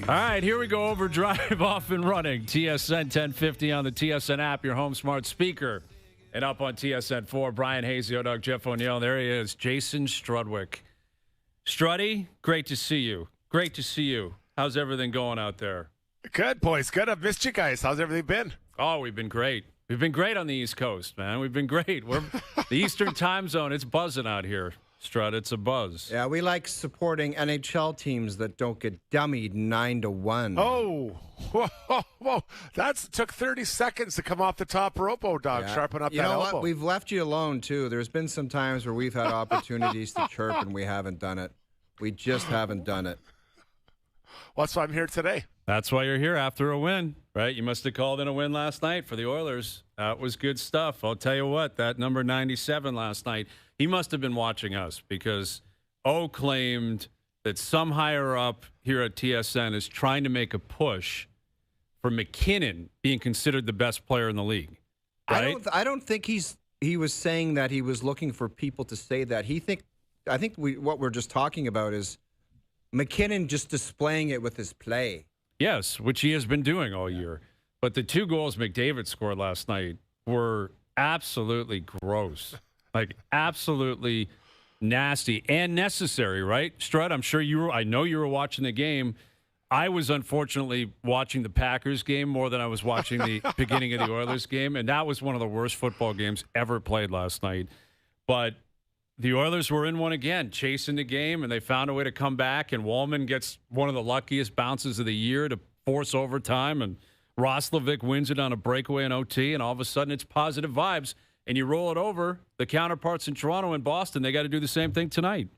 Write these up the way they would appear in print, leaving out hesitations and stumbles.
All right, here we go. OverDrive off and running. TSN 1050 on the TSN app, your home smart speaker. And up on TSN 4, Brian Hazy, Doug, Jeff O'Neill. There he is, Jason Strudwick. Struddy, great to see you. Great to see you. How's everything going out there? Good, boys. Good. I've missed you guys. How's everything been? Oh, we've been great. We've been great on the East Coast, man. We've been great. We're the Eastern time zone. It's buzzing out here, Strud. It's a buzz. Yeah, we like supporting NHL teams that don't get dummied 9-1. Oh, whoa. That took 30 seconds to come off the top rope, dog. Yeah. Sharpen up you that know elbow. what? We've left you alone, too. There's been some times where we've had opportunities to chirp and we haven't done it. We just haven't done it. Well, that's why I'm here today. That's why you're here after a win, right? You must have called in a win last night for the Oilers. That was good stuff. I'll tell you what, that number 97 last night, he must have been watching us because O claimed that some higher up here at TSN is trying to make a push for McKinnon being considered the best player in the league. Right? I don't think he was saying that he was looking for people to say that. I think what we're just talking about is McKinnon just displaying it with his play. Yes, which he has been doing all year. But the 2 goals McDavid scored last night were absolutely gross. Like, absolutely nasty and necessary, right? Strud, I know you were watching the game. I was unfortunately watching the Packers game more than I was watching the beginning of the Oilers game, and that was one of the worst football games ever played last night. But the Oilers were in one again, chasing the game, and they found a way to come back, and Wallman gets one of the luckiest bounces of the year to force overtime, and Roslovic wins it on a breakaway in OT, and all of a sudden it's positive vibes, and you roll it over. The counterparts in Toronto and Boston, they got to do the same thing tonight.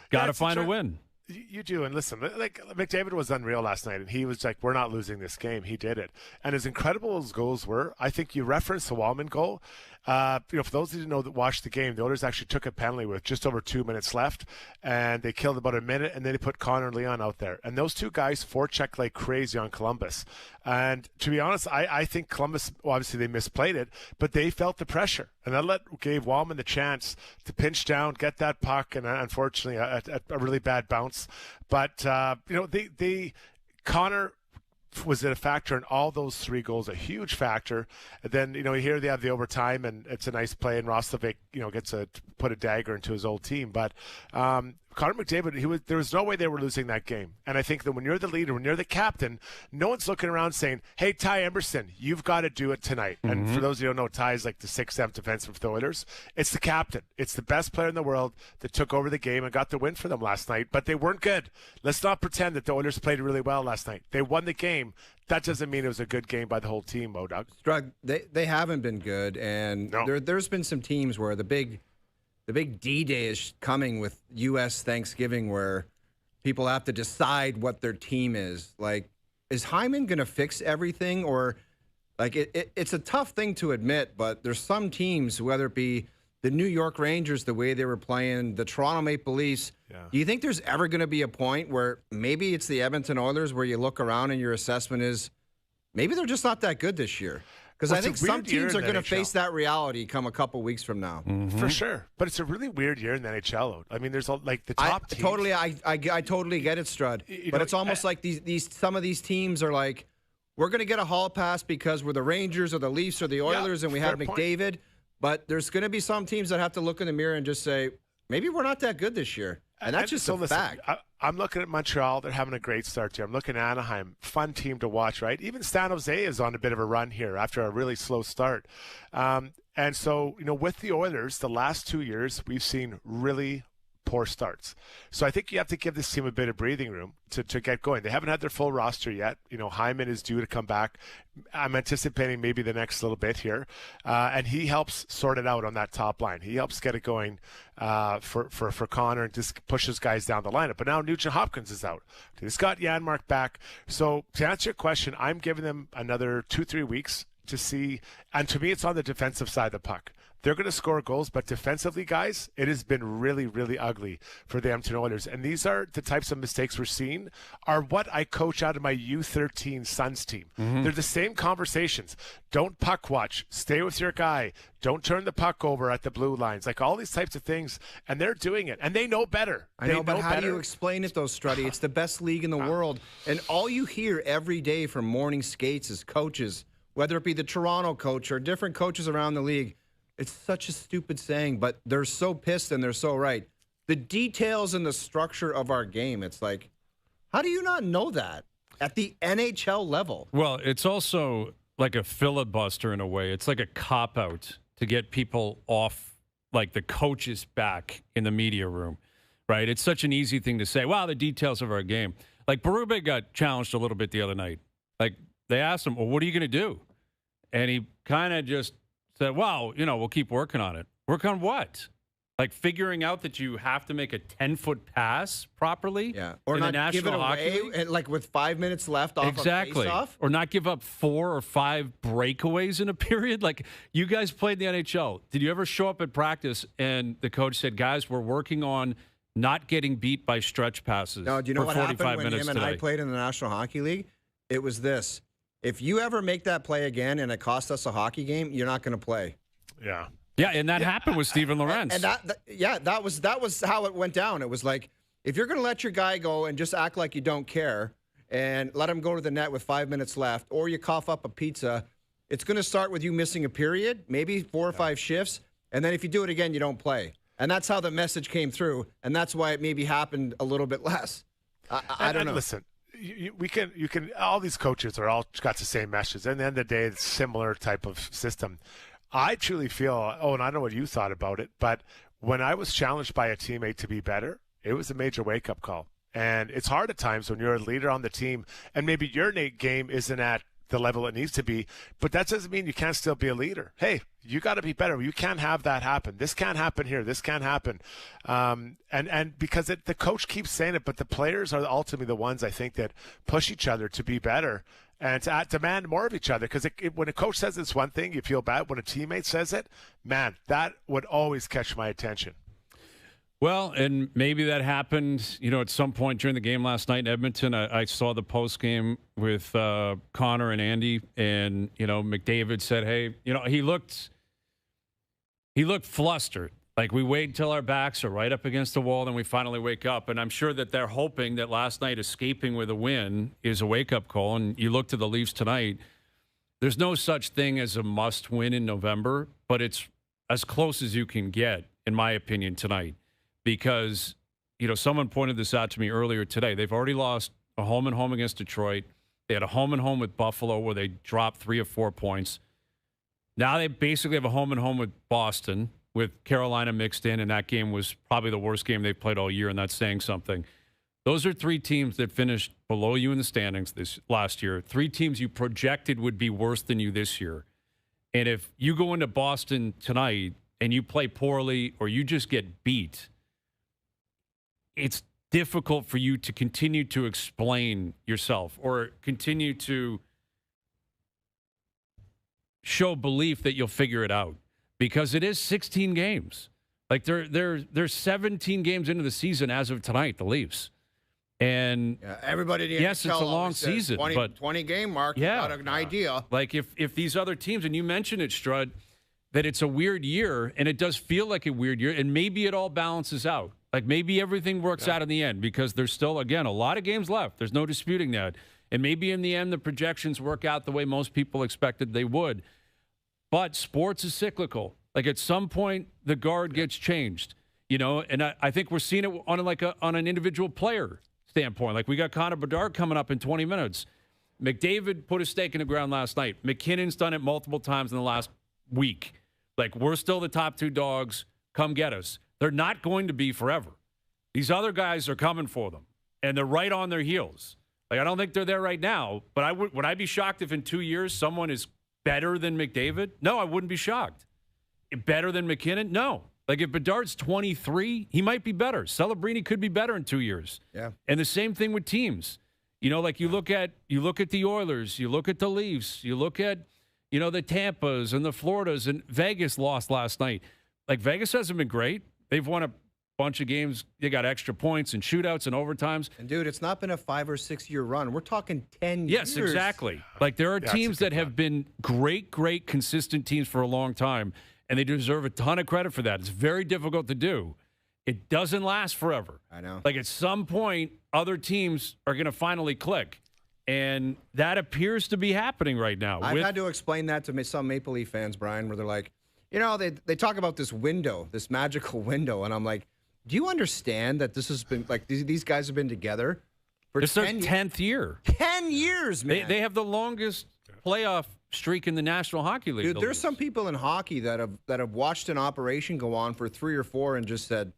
Got to find a win. You do, and listen, like McDavid was unreal last night, and he was like, we're not losing this game. He did it. And as incredible as goals were, I think you referenced the Wallman goal. For those who didn't know that watched the game, the Oilers actually took a penalty with just over 2 minutes left, and they killed about a minute, and then they put Connor and Leon out there. And those 2 guys forechecked like crazy on Columbus. And to be honest, I think Columbus, well, obviously they misplayed it, but they felt the pressure. And that gave Wallman the chance to pinch down, get that puck, and unfortunately a really bad bounce. But, Connor was it a factor in all those 3 goals, a huge factor. And then, here they have the overtime, and it's a nice play, and Roslovic, gets to put a dagger into his old team. But Connor McDavid, there was no way they were losing that game. And I think that when you're the leader, when you're the captain, no one's looking around saying, hey, Ty Emberson, you've got to do it tonight. Mm-hmm. And for those who don't know, Ty is like the 6th, 7th defenseman for the Oilers. It's the captain. It's the best player in the world that took over the game and got the win for them last night. But they weren't good. Let's not pretend that the Oilers played really well last night. They won the game. That doesn't mean it was a good game by the whole team, Doug. Strug, they haven't been good. And there's been some teams where the big D-Day is coming with U.S. Thanksgiving where people have to decide what their team is. Like, is Hyman going to fix everything? Or, like, it's a tough thing to admit, but there's some teams, whether it be the New York Rangers, the way they were playing, the Toronto Maple Leafs, do you think there's ever going to be a point where maybe it's the Edmonton Oilers where you look around and your assessment is maybe they're just not that good this year? Because I think some teams are going to face that reality come a couple weeks from now. Mm-hmm. For sure. But it's a really weird year in the NHL. I mean, there's like the top teams. I totally get it, Strud. But it's almost like some of these teams are like, we're going to get a hall pass because we're the Rangers or the Leafs or the Oilers and we have McDavid. Point. But there's going to be some teams that have to look in the mirror and just say, maybe we're not that good this year. And that's just a fact. I'm looking at Montreal. They're having a great start here. I'm looking at Anaheim. Fun team to watch, right? Even San Jose is on a bit of a run here after a really slow start. And so, with the Oilers, the last 2 years, we've seen really poor starts. So I think you have to give this team a bit of breathing room to get going. They haven't had their full roster yet. Hyman is due to come back. I'm anticipating maybe the next little bit here. And he helps sort it out on that top line. He helps get it going for Connor and just pushes guys down the lineup. But now Nugent Hopkins is out. He's got Janmark back. So to answer your question, I'm giving them another 2-3 weeks to see. And to me, it's on the defensive side of the puck. they're going to score goals. But defensively, guys, it has been really, really ugly for the Edmonton Oilers. And these are the types of mistakes we're seeing are what I coach out of my U13 Suns team. They're the same conversations. Don't puck watch. Stay with your guy. Don't turn the puck over at the blue lines. Like all these types of things. And they're doing it. And they know better. I know, but how do you explain it, though, Strutty? It's the best league in the world. And all you hear every day from morning skates is coaches, whether it be the Toronto coach or different coaches around the league. It's such a stupid saying, but they're so pissed and they're so right. The details and the structure of our game, it's like, how do you not know that at the NHL level? Well, it's also like a filibuster in a way. It's like a cop-out to get people off, like the coaches back in the media room, right? It's such an easy thing to say, wow, the details of our game. Like Berube got challenged a little bit the other night. Like they asked him, well, what are you going to do? And he kind of just said, well, we'll keep working on it. Work on what? Like figuring out that you have to make a 10-foot pass properly, or in not the National give it Hockey away, League? like with 5 minutes left off Exactly. a face-off. Or not give up 4 or 5 breakaways in a period. Like you guys played the NHL. Did you ever show up at practice and the coach said, guys, we're working on not getting beat by stretch passes? No, do you know what happened when him and today? I played in the National Hockey League? It was this. If you ever make that play again and it costs us a hockey game, you're not going to play. Yeah. Yeah, and that happened with Steven Lorentz. And that was how it went down. It was like, if you're going to let your guy go and just act like you don't care and let him go to the net with 5 minutes left, or you cough up a pizza, it's going to start with you missing a period, maybe 4 or 5 shifts, and then if you do it again, you don't play. And that's how the message came through, and that's why it maybe happened a little bit less. I don't know. Listen, you can. All these coaches are all got the same message. At the end of the day, it's a similar type of system. I truly feel, and I don't know what you thought about it, but when I was challenged by a teammate to be better, it was a major wake-up call. And it's hard at times when you're a leader on the team and maybe your game isn't at the level it needs to be, but that doesn't mean you can't still be a leader. Hey, you got to be better. You can't have that happen. This can't happen here. This can't happen. And because the coach keeps saying it, but the players are ultimately the ones I think that push each other to be better and to demand more of each other. Because when a coach says it's one thing, you feel bad. When a teammate says it, man, that would always catch my attention. Well, and maybe that happened, at some point during the game last night in Edmonton. I saw the post game with Connor and Andy, and McDavid said, "Hey, he looked flustered. Like we wait until our backs are right up against the wall, then we finally wake up." And I'm sure that they're hoping that last night escaping with a win is a wake-up call. And you look to the Leafs tonight. There's no such thing as a must-win in November, but it's as close as you can get, in my opinion, tonight. Because, someone pointed this out to me earlier today. They've already lost a home-and-home against Detroit. They had a home-and-home with Buffalo where they dropped 3 or 4 points. Now they basically have a home-and-home with Boston with Carolina mixed in, and that game was probably the worst game they've played all year, and that's saying something. Those are 3 teams that finished below you in the standings this last year. 3 teams you projected would be worse than you this year. And if you go into Boston tonight and you play poorly or you just get beat, it's difficult for you to continue to explain yourself or continue to show belief that you'll figure it out, because it is 16 games. Like they're 17 games into the season as of tonight, the Leafs. And everybody, yes, it's a long season, 20 game mark. Got an idea. Like if these other teams, and you mentioned it, Strud, that it's a weird year, and it does feel like a weird year, and maybe it all balances out. Like maybe everything works out in the end, because there's still, again, a lot of games left. There's no disputing that. And maybe in the end, the projections work out the way most people expected they would. But sports is cyclical. Like at some point, the guard gets changed, and I think we're seeing it on an individual player standpoint. Like we got Connor Bedard coming up in 20 minutes. McDavid put a stake in the ground last night. McKinnon's done it multiple times in the last week. Like we're still the top 2 dogs. Come get us. They're not going to be forever. These other guys are coming for them, and they're right on their heels. Like I don't think they're there right now, but would I be shocked if in 2 years someone is better than McDavid? No, I wouldn't be shocked. Better than McKinnon? No. Like if Bedard's 23, he might be better. Celebrini could be better in 2 years. Yeah. And the same thing with teams. Like you look at the Oilers, you look at the Leafs, you look at You know, the Tampas and the Floridas, and Vegas lost last night. Like, Vegas hasn't been great. They've won a bunch of games. They got extra points and shootouts and overtimes. And, dude, it's not been a 5 or 6 year run. We're talking 10 years. Yes, exactly. Like, there are teams that have been great, consistent teams for a long time, and they deserve a ton of credit for that. It's very difficult to do. It doesn't last forever. I know. Like, at some point, other teams are going to finally click. And that appears to be happening right now. I've had to explain that to some Maple Leaf fans, Brian, where they're like, you know, they talk about this window, this magical window. And I'm like, do you understand that this has been, like, these guys have been together for it's 10 their 10th year. 10 years, man. They have the longest playoff streak in the National Hockey League. Dude, there's some people in hockey that have watched an operation go on for 3 or 4 and just said,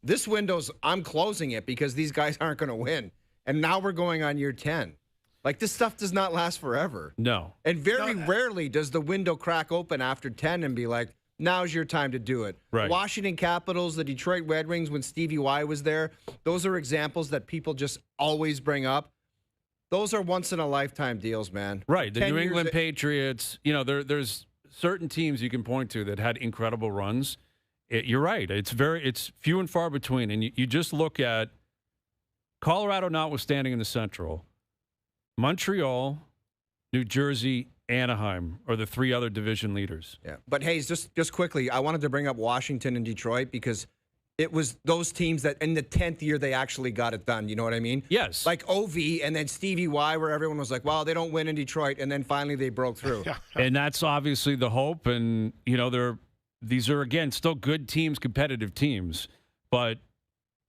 this window's, I'm closing it because these guys aren't going to win. And now we're going on year 10. Like, this stuff does not last forever. No. And very rarely does the window crack open after 10 and be like, now's your time to do it. Right. Washington Capitals, the Detroit Red Wings when Stevie Y was there, those are examples that people just always bring up. Those are once-in-a-lifetime deals, man. Right. The New England Patriots, you know, there's certain teams you can point to that had incredible runs. You're right. It's few and far between. And you just look at Colorado notwithstanding in the Central, Montreal, New Jersey, Anaheim are the 3 other division leaders. Yeah. But, Hayes, just quickly, I wanted to bring up Washington and Detroit because it was those teams that in the 10th year they actually got it done. You know what I mean? Yes. Like OV and then Stevie Y, where everyone was like, well, they don't win in Detroit. And then finally they broke through. And that's obviously the hope. And, you know, these are, again, still good teams, competitive teams. But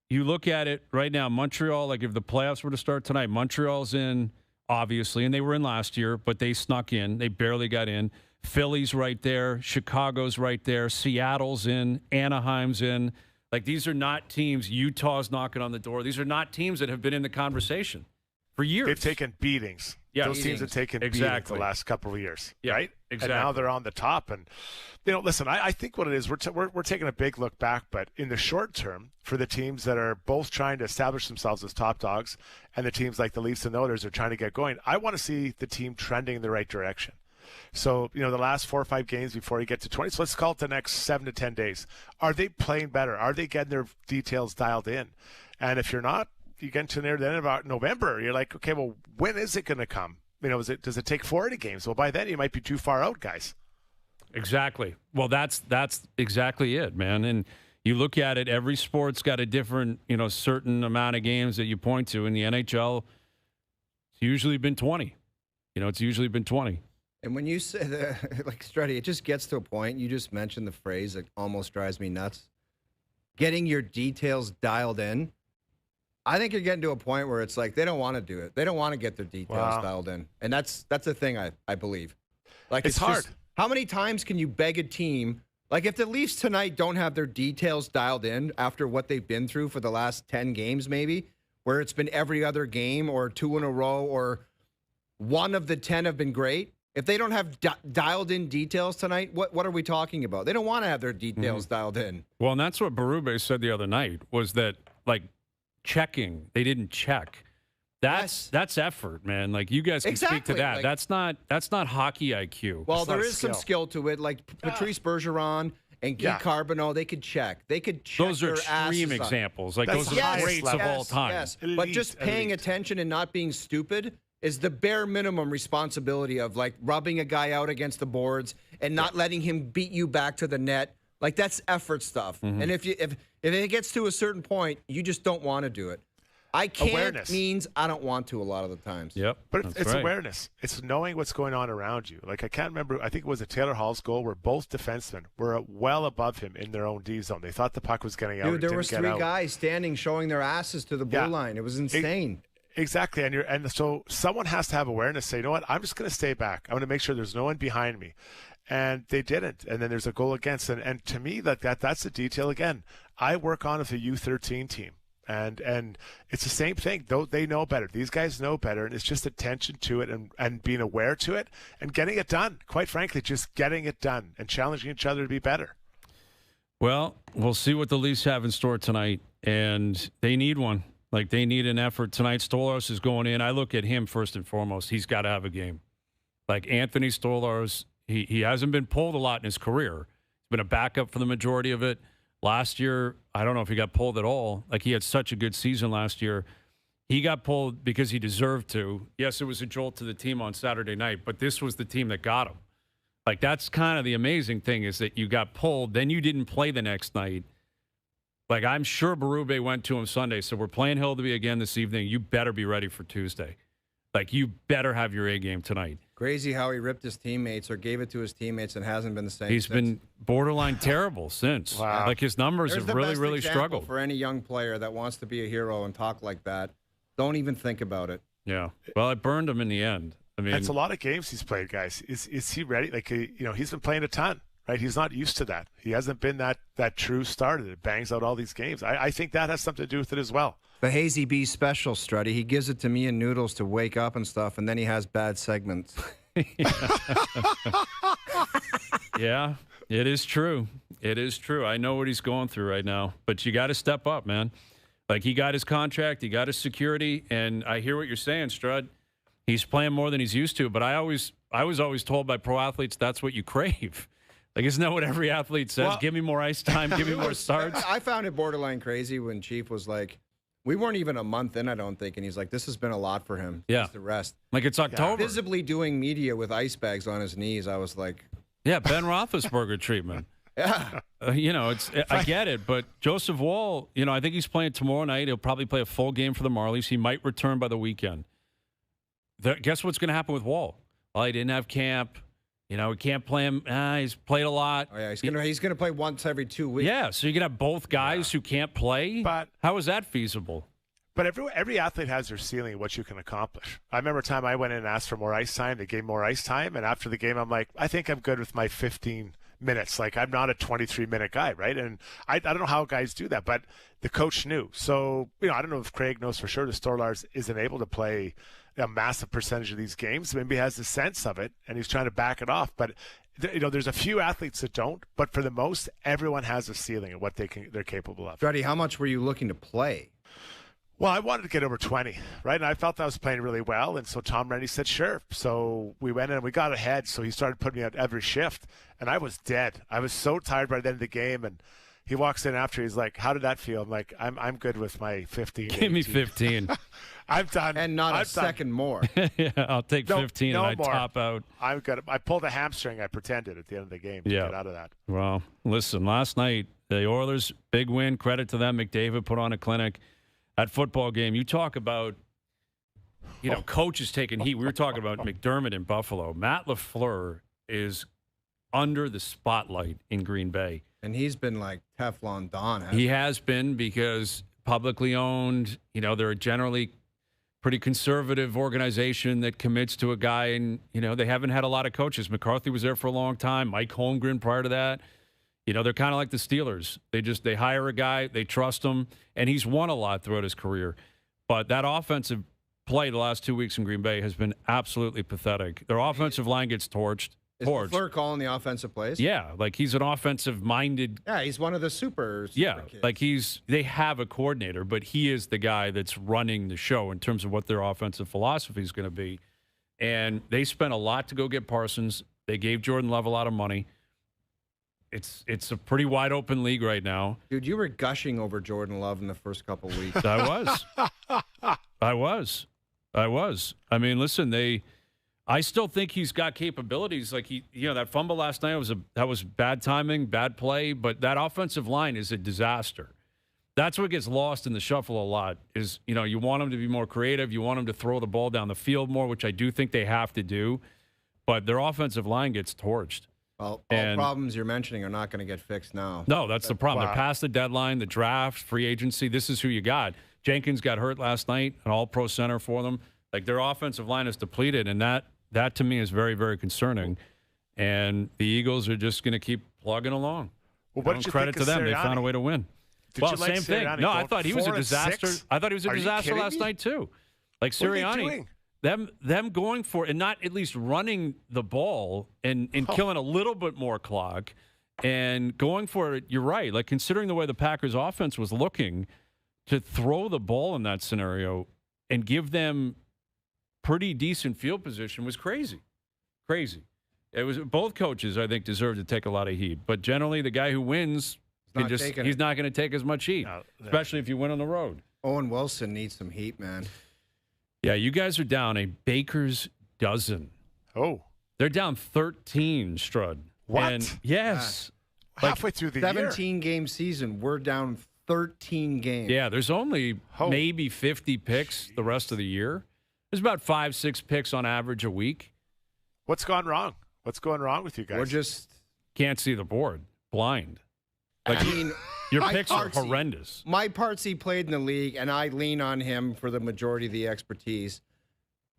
you look at it right now, Montreal, like if the playoffs were to start tonight, Montreal's in, obviously, and they were in last year, but they snuck in. They barely got in. Philly's right there. Chicago's right there. Seattle's in. Anaheim's in. Like, these are not teams. Utah's knocking on the door. These are not teams that have been in the conversation for years. They've taken beatings. Yeah, those teams have taken beatings the last couple of years, right? Exactly. And now they're on the top. And, you know, listen, I think what it is, we're taking a big look back, but in the short term, for the teams that are both trying to establish themselves as top dogs and the teams like the Leafs and the Oilers are trying to get going, I want to see the team trending in the right direction. So, you know, the last 4 or 5 games before you get to 20, so let's call it the next 7 to 10 days. Are they playing better? Are they getting their details dialed in? And if you're not, you get to near the end about November, you're like, okay, well, when is it going to come? You know, does it take 40 games? Well, by then you might be too far out, guys. Exactly. Well, that's exactly it, man. And you look at it, every sport's got a different, you know, certain amount of games that you point to. In the NHL, it's usually been 20. You know, it's usually been 20. And when you say that, like, Strutty, it just gets to a point. You just mentioned the phrase that almost drives me nuts. Getting your details dialed in. I think you're getting to a point where it's like they don't want to do it. They don't want to get their details dialed in. And that's a thing I believe. Like, it's hard. How many times can you beg a team? Like, if the Leafs tonight don't have their details dialed in after what they've been through for the last 10 games maybe, where it's been every other game or 2 in a row or 1 of the 10 have been great, if they don't have dialed in details tonight, what are we talking about? They don't want to have their details dialed in. Well, and that's what Berube said the other night, was that, like, checking, they didn't check. That's effort, man. Like, you guys can speak to that. Like, that's not hockey IQ. Well, there is some skill to it. Like Patrice Bergeron and Guy Carbonneau, they could check. They could check. Those are extreme examples. Like, those are greats of all time. Yes. But just paying attention and not being stupid is the bare minimum responsibility of, like, rubbing a guy out against the boards and not letting him beat you back to the net. Like, that's effort stuff. And if it gets to a certain point, you just don't want to do it. I can't awareness means I don't want to a lot of the times. Yep. But it's awareness. It's knowing what's going on around you. Like, I can't remember, I think it was a Taylor Hall's goal where both defensemen were well above him in their own D zone. They thought the puck was getting out. Dude, there was 3 guys standing showing their asses to the blue line. It was insane. Exactly. And so someone has to have awareness, say, you know what, I'm just going to stay back. I'm going to make sure there's no one behind me. And they didn't. And then there's a goal against. And to me, that's the detail again. I work on with a U13 team. And it's the same thing. Though they know better. These guys know better, and it's just attention to it and being aware to it and getting it done. Quite frankly, just getting it done and challenging each other to be better. Well, we'll see what the Leafs have in store tonight, and they need one. Like, they need an effort tonight. Stolarz is going in. I look at him first and foremost. He's got to have a game. Like, Anthony Stolarz He hasn't been pulled a lot in his career. He's been a backup for the majority of it. Last year, I don't know if he got pulled at all. Like, he had such a good season last year. He got pulled because he deserved to. Yes, it was a jolt to the team on Saturday night, but this was the team that got him. Like, that's kind of the amazing thing, is that you got pulled, then you didn't play the next night. Like, I'm sure Berube went to him Sunday, so we're playing Hildeby again this evening. You better be ready for Tuesday. Like, you better have your A game tonight. Crazy how he ripped his teammates or gave it to his teammates and hasn't been the same He's since. been borderline terrible since. Wow. Like, his numbers There's have the really, best really example struggled. for any young player that wants to be a hero and talk like that. Don't even think about it. Yeah. Well, it burned him in the end. I mean, It's a lot of games he's played, guys. Is he ready? Like, he's been playing a ton, right? He's not used to that. He hasn't been that true starter that bangs out all these games. I think that has something to do with it as well. The Hazy B special, Struddy. He gives it to me and Noodles to wake up and stuff, and then he has bad segments. yeah, it is true. It is true. I know what he's going through right now, but you got to step up, man. Like, he got his contract, he got his security, and I hear what you're saying, Strud. He's playing more than he's used to, but I was always told by pro athletes that's what you crave. Like, isn't that what every athlete says? Well, give me more ice time, give me more starts. I found it borderline crazy when Chief was like, we weren't even a month in, I don't think, and he's like, this has been a lot for him. Yeah. Just the rest. Like, it's October. Visibly doing media with ice bags on his knees, I was like, Yeah, Ben Roethlisberger treatment. yeah. I get it, but Joseph Wall, I think he's playing tomorrow night. He'll probably play a full game for the Marlies. He might return by the weekend. Guess what's going to happen with Wall? Well, he didn't have camp. We can't play him. He's played a lot. Oh, yeah, he's gonna play once every 2 weeks. Yeah, so you can have both guys who can't play. But how is that feasible? But every athlete has their ceiling, what you can accomplish. I remember a time I went in and asked for more ice time. They gave more ice time, and after the game, I'm like, I think I'm good with my 15 minutes. Like, I'm not a 23-minute guy, right? And I don't know how guys do that, but the coach knew. So, I don't know if Craig knows for sure that Storlars isn't able to play a massive percentage of these games. Maybe he has a sense of it, and he's trying to back it off. But there's a few athletes that don't. But for the most, everyone has a ceiling of what they're capable of. Freddie, how much were you looking to play? Well, I wanted to get over 20, right? And I felt I was playing really well. And so Tom Rennie said, sure. So we went in and we got ahead. So he started putting me out every shift. And I was dead. I was so tired by the end of the game. And he walks in after. He's like, how did that feel? I'm like, I'm good with my 15. Give me 15. I'm done. And not a second more. Yeah, I'll take 15 and I top out. I'm good. I pulled a hamstring. I pretended at the end of the game to get out of that. Well, listen, last night, the Oilers, big win. Credit to them. McDavid put on a clinic. That football game, you talk about, coaches taking heat. We were talking about McDermott in Buffalo. Matt LaFleur is under the spotlight in Green Bay. And he's been like Teflon Don. He has been, because publicly owned, they're a generally pretty conservative organization that commits to a guy. And, they haven't had a lot of coaches. McCarthy was there for a long time. Mike Holmgren prior to that. They're kind of like the Steelers. They hire a guy, they trust him, and he's won a lot throughout his career. But that offensive play the last 2 weeks in Green Bay has been absolutely pathetic. Their offensive line gets torched. Is LaFleur calling the offensive plays? Yeah, like he's an offensive-minded. Yeah, he's one of the super yeah, kids. like they have a coordinator, but he is the guy that's running the show in terms of what their offensive philosophy is going to be. And they spent a lot to go get Parsons. They gave Jordan Love a lot of money. It's a pretty wide open league right now. Dude, you were gushing over Jordan Love in the first couple of weeks. I was. I mean, listen, I still think he's got capabilities. Like that fumble last night was bad timing, bad play, but that offensive line is a disaster. That's what gets lost in the shuffle a lot is, you want him to be more creative. You want him to throw the ball down the field more, which I do think they have to do. But their offensive line gets torched. Well, all problems you're mentioning are not going to get fixed now. No, that's the problem. Wow. They're past the deadline, the draft, free agency. This is who you got. Jenkins got hurt last night, an all-pro center for them. Like, their offensive line is depleted, and that to me is very, very concerning. And the Eagles are just going to keep plugging along. Well, what did you credit think to of them. They Sirianni? found a way to win. Did Well, you like same thing. Sirianni No, I going thought he was a 4-6? disaster. I thought he was a Are you disaster kidding last me? night, too. Like, What are they Sirianni. doing? Them going for it and not at least running the ball and killing a little bit more clock and going for it. You're right. Like, considering the way the Packers offense was looking, to throw the ball in that scenario and give them pretty decent field position was crazy. It was both coaches, I think, deserve to take a lot of heat. But generally, the guy who wins, he's not going to take as much heat, especially if you win on the road. Owen Wilson needs some heat, man. Yeah, you guys are down a baker's dozen. Oh. They're down 13, Strud. What? And yes. Halfway through the 17-game season, we're down 13 games. Yeah, there's only maybe 50 picks the rest of the year. There's about 5-6 picks on average a week. What's gone wrong? What's going wrong with you guys? We're just can't see the board. Blind. I mean, your picks are horrendous. My Partsy played in the league, and I lean on him for the majority of the expertise.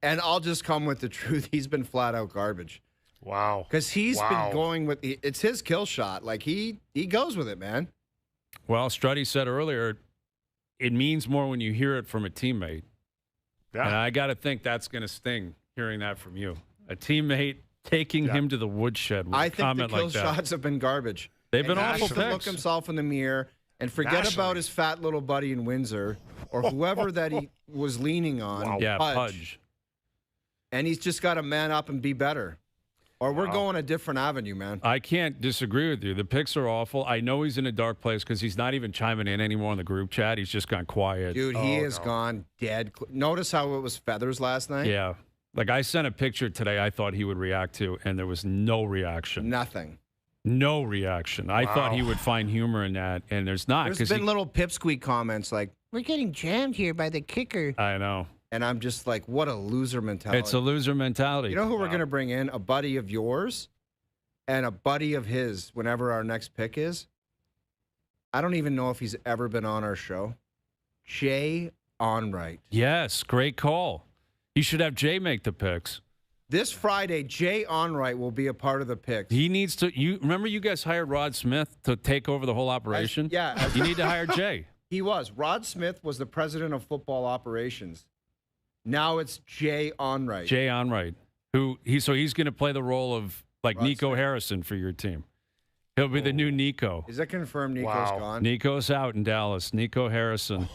And I'll just come with the truth. He's been flat out garbage. Wow. Because he's been going with it's his kill shot. Like he goes with it, man. Well, Struddy said earlier, it means more when you hear it from a teammate. Yeah. And I got to think that's going to sting hearing that from you. A teammate taking him to the woodshed with a comment like that. I think the kill shots have been garbage. They've been awful picks. Look himself in the mirror and forget about his fat little buddy in Windsor or whoever that he was leaning on. Wow. Yeah, Pudge. And he's just got to man up and be better. Or we're going a different avenue, man. I can't disagree with you. The picks are awful. I know he's in a dark place because he's not even chiming in anymore in the group chat. He's just gone quiet. Dude, he has gone dead. Notice how it was feathers last night? Yeah. Like I sent a picture today I thought he would react to, and there was no reaction. Nothing. No reaction. I thought he would find humor in that, and there's not. There's been little pipsqueak comments like, we're getting jammed here by the kicker. I know. And I'm just like, what a loser mentality. It's a loser mentality. You know who we're going to bring in? A buddy of yours and a buddy of his whenever our next pick is. I don't even know if he's ever been on our show. Jay Onright. Yes, great call. You should have Jay make the picks. This Friday, Jay Onright will be a part of the picks. He needs to. You remember you guys hired Rod Smith to take over the whole operation? You need to hire Jay. He was. Rod Smith was the president of football operations. Now it's Jay Onright. Jay Onright, so he's going to play the role of like Rod Nico Smith. Harrison for your team. He'll be the new Nico. Is that confirmed? Nico's gone. Nico's out in Dallas. Nico Harrison.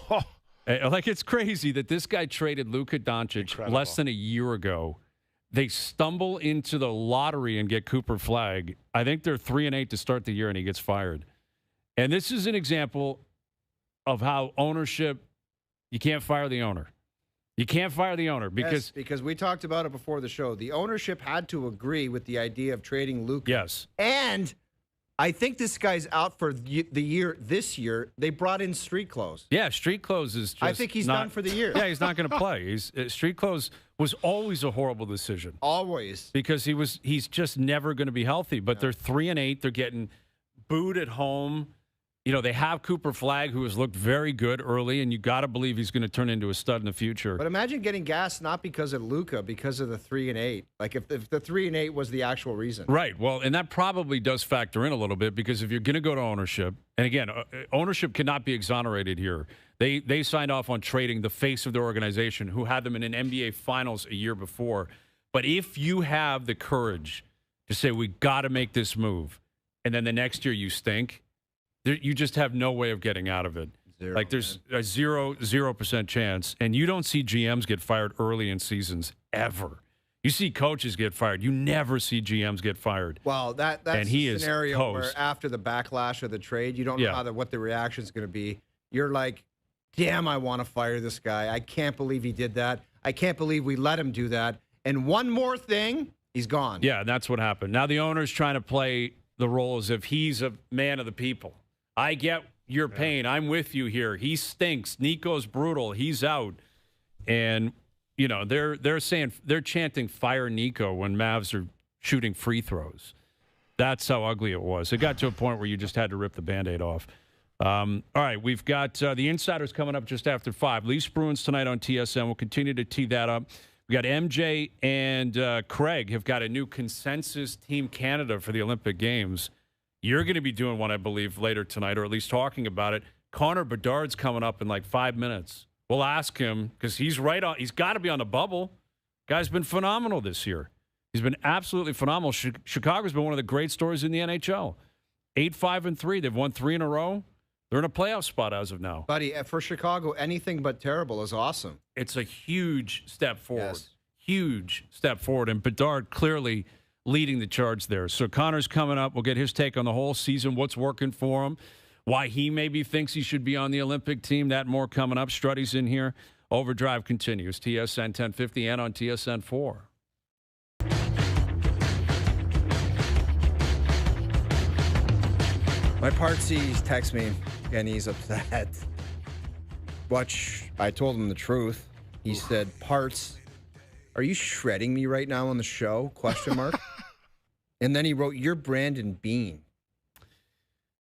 Like it's crazy that this guy traded Luka Doncic less than a year ago. They stumble into the lottery and get Cooper Flagg. I think they're 3-8 to start the year, and he gets fired. And this is an example of how ownership. You can't fire the owner. You can't fire the owner because we talked about it before the show. The ownership had to agree with the idea of trading Luka. Yes. And I think this guy's out for the year. This year, they brought in Street Clothes. Yeah, Street Clothes is just I think he's done for the year. Yeah, he's not going to play. Street Clothes was always a horrible decision. Always. Because he's just never going to be healthy. But they're 3-8. They're getting booed at home. You know, they have Cooper Flagg, who has looked very good early, and you got to believe he's going to turn into a stud in the future. But imagine getting gassed not because of Luka, because of the 3-8. Like if the 3-8 was the actual reason. Right. Well, and that probably does factor in a little bit because if you're going to go to ownership, and again, ownership cannot be exonerated here. They signed off on trading the face of their organization, who had them in an NBA Finals a year before. But if you have the courage to say we got to make this move, and then the next year you stink. You just have no way of getting out of it. There's a 0% chance. And you don't see GMs get fired early in seasons ever. You see coaches get fired. You never see GMs get fired. Well, that's a scenario where after the backlash of the trade, you don't know what the reaction is going to be. You're like, damn, I want to fire this guy. I can't believe he did that. I can't believe we let him do that. And one more thing, he's gone. Yeah, that's what happened. Now the owner's trying to play the role as if he's a man of the people. I get your pain. I'm with you here. He stinks. Nico's brutal. He's out. And, you know, they're chanting fire Nico when Mavs are shooting free throws. That's how ugly it was. It got to a point where you just had to rip the Band-Aid off. All right, we've got the Insiders coming up just after 5. Leafs Bruins tonight on TSN. We'll continue to tee that up. We got MJ and Craig have got a new consensus Team Canada for the Olympic Games. You're going to be doing one, I believe, later tonight, or at least talking about it. Connor Bedard's coming up in like 5 minutes. We'll ask him because he's right on. He's got to be on the bubble. Guy's been phenomenal this year. He's been absolutely phenomenal. Chicago's been one of the great stories in the NHL. 8-5-3. They've won 3 in a row. They're in a playoff spot as of now. Buddy, for Chicago, anything but terrible is awesome. It's a huge step forward. Yes. Huge step forward. And Bedard clearly leading the charge there. So Connor's coming up. We'll get his take on the whole season, what's working for him, why he maybe thinks he should be on the Olympic team. That and more coming up. Struddy's in here. OverDrive continues. TSN 1050 and on TSN 4. My partsies text me, and he's upset. I told him the truth. He said, "Parts, are you shredding me right now on the show?" ? And then he wrote, "You're Brandon Bean,"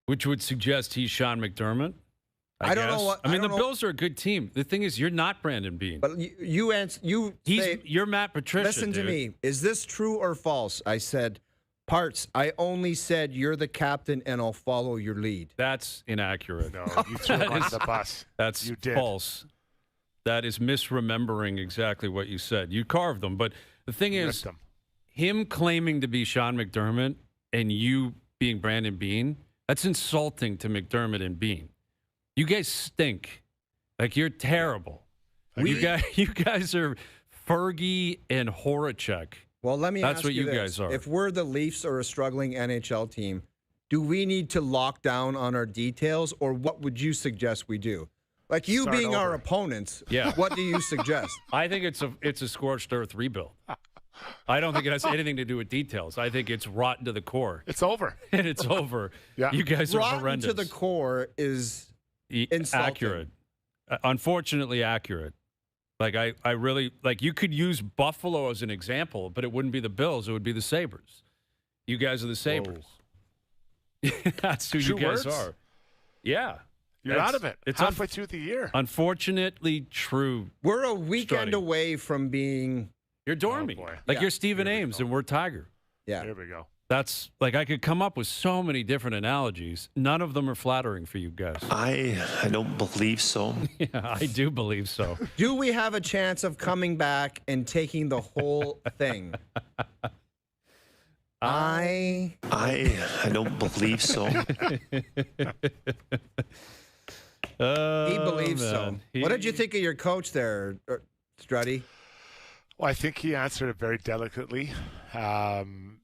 which would suggest he's Sean McDermott. I don't guess. know what. I mean, the Bills are a good team. The thing is, you're not Brandon Bean. But you're Matt Patricia. Listen to me. Is this true or false? I said, "Parts, I only said you're the captain and I'll follow your lead." That's inaccurate. No, you threw him under the bus. That's false. That is misremembering exactly what you said. You carved them. But the thing is, him claiming to be Sean McDermott and you being Brandon Bean, that's insulting to McDermott and Bean. You guys stink. Like, you're terrible. You guys are Fergie and Horacek. Well, let me That's ask what you you this. guys are. If we're the Leafs or a struggling NHL team, do we need to lock down on our details, or what would you suggest we do? Like, you Start being over. our opponents, Yeah. what do you suggest? I think it's a scorched earth rebuild. I don't think it has anything to do with details. I think it's rotten to the core. It's over. And it's over. Yeah. You guys are Rotten horrendous. to the core is insulting. Accurate. Unfortunately accurate. Like, I really, like, you could use Buffalo as an example, but it wouldn't be the Bills. It would be the Sabres. You guys are the Sabres. That's who True you guys words? are. Yeah. You're out of it. It's halfway through the year. Unfortunately true. We're a weekend Strutty. away from being. You're Dormy. boy. Like, Yeah. you're Stephen Here we Ames go. and we're Tiger. Yeah. There we go. That's, like, I could come up with so many different analogies. None of them are flattering for you guys. I don't believe so. Yeah, I do believe so. Do we have a chance of coming back and taking the whole thing? I don't believe so. He believes so. man. What did you think of your coach there, Struddy? Well, I think he answered it very delicately. And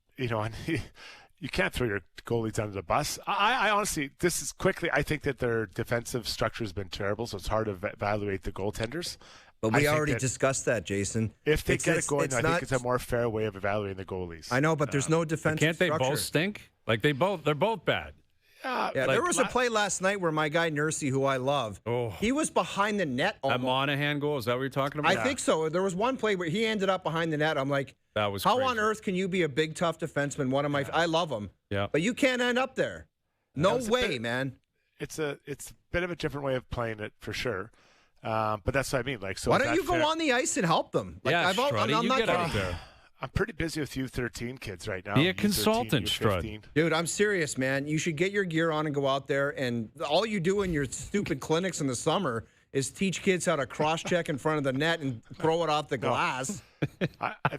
you can't throw your goalies under the bus. I honestly, this is quickly, I think that their defensive structure has been terrible, so it's hard to evaluate the goaltenders. But we already discussed that, Jason. If they get it going, I think it's a more fair way of evaluating the goalies. I know, but there's no defensive Can't they structure. both stink? Like, they're both bad. Yeah, like, there was a play last night where my guy Nursey, who I love, he was behind the net That almost. Monahan goal, is that what you're talking about? I think so. There was one play where he ended up behind the net. I'm like, That was how crazy. on earth can you be a big, tough defenseman? I love him. Yeah. But you can't end up there. No way, man. It's a bit of a different way of playing it for sure. But that's what I mean. Like, so Why is don't that you go fair? on the ice and help them? Like, Yeah, I'm Struddy, you not get out kidding. there. I'm pretty busy with U13 kids right now. Be a U13, consultant, Strud. U15. Dude, I'm serious, man. You should get your gear on and go out there. And all you do in your stupid clinics in the summer is teach kids how to cross-check in front of the net and throw it off the glass.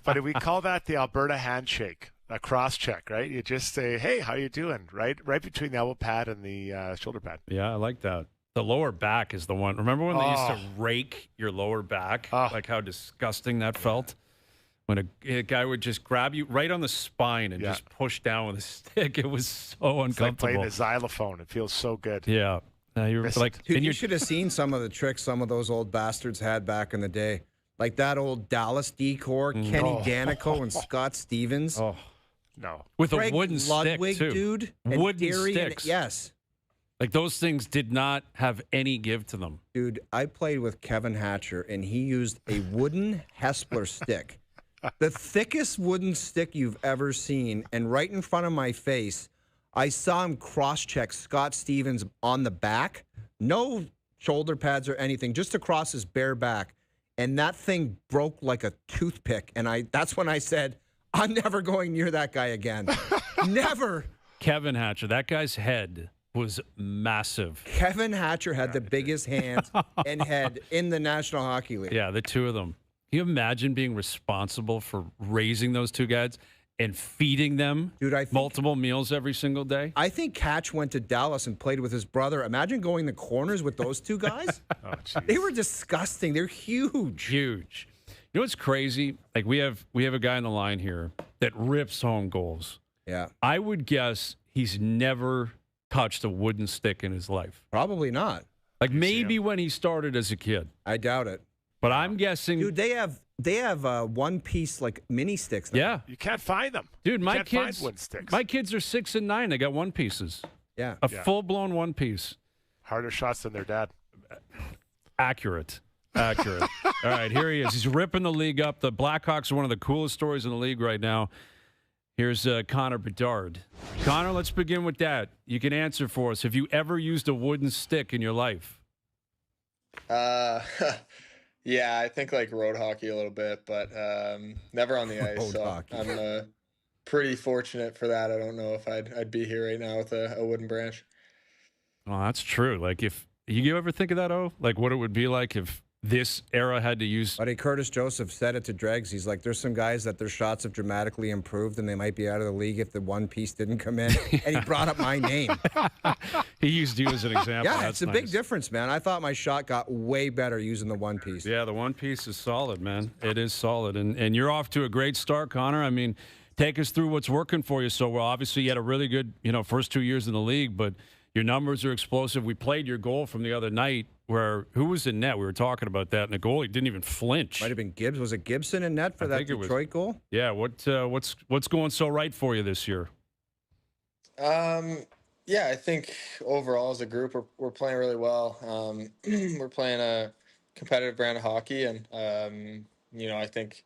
But we call that the Alberta handshake, a cross-check, right? You just say, hey, how you doing? Right between the elbow pad and the shoulder pad. Yeah, I like that. The lower back is the one. Remember when they used to rake your lower back? Like, how disgusting that felt? When a guy would just grab you right on the spine and just push down with a stick. It was so It's like uncomfortable. playing the xylophone. It feels so good. Yeah. You're Miss like, Dude, and you you're should have seen some of the tricks some of those old bastards had back in the day. Like that old Dallas decor, Kenny Danico and Scott Stevens. Oh, No. with Craig a wooden Ludwig, stick, too. dude. And Wooden Deary sticks. yes. Like, those things did not have any give to them. Dude, I played with Kevin Hatcher, and he used a wooden Hespler stick. The thickest wooden stick you've ever seen. And right in front of my face, I saw him cross-check Scott Stevens on the back. No shoulder pads or anything, just across his bare back. And that thing broke like a toothpick. And that's when I said, I'm never going near that guy again. Never. Kevin Hatcher, that guy's head was massive. Kevin Hatcher had the biggest hands and head in the National Hockey League. Yeah, the two of them. Can you imagine being responsible for raising those two guys and feeding them multiple meals every single day? I think Catch went to Dallas and played with his brother. Imagine going the corners with those two guys. Oh, jeez. They were disgusting. They're huge. Huge. You know what's crazy? Like we have a guy on the line here that rips home goals. Yeah. I would guess he's never touched a wooden stick in his life. Probably not. Like maybe when he started as a kid. I doubt it. But I'm guessing. Dude, they have one piece like mini sticks now. Yeah. You can't find them. Dude, my can't kids find wooden sticks. my kids are 6 and 9. They got one pieces. Yeah. A full-blown one piece. Harder shots than their dad. Accurate. All right, here he is. He's ripping the league up. The Blackhawks are one of the coolest stories in the league right now. Here's Connor Bedard. Connor, let's begin with that. You can answer for us. Have you ever used a wooden stick in your life? Yeah, I think like road hockey a little bit, but never on the ice. Road so hockey. I'm pretty fortunate for that. I don't know if I'd be here right now with a wooden branch. Well, that's true. Like if you ever think of that, like what it would be like if this era had to use. Buddy Curtis Joseph said it to Dregs. He's like, there's some guys that their shots have dramatically improved and they might be out of the league if the one piece didn't come in. And he brought up my name. He used you as an example. Yeah, That's it's a big nice. difference, man. I thought my shot got way better using the one piece. Yeah, the one piece is solid, man. It is solid. And you're off to a great start, Connor. I mean, take us through what's working for you so well. Obviously, you had a really good, first 2 years in the league, but your numbers are explosive. We played your goal from the other night where who was in net? We were talking about that, and the goalie didn't even flinch. Might have been Gibbs. Was it Gibson in net for that Detroit goal? Yeah. What's going so right for you this year? Yeah, I think overall as a group we're playing really well. We're playing a competitive brand of hockey, and I think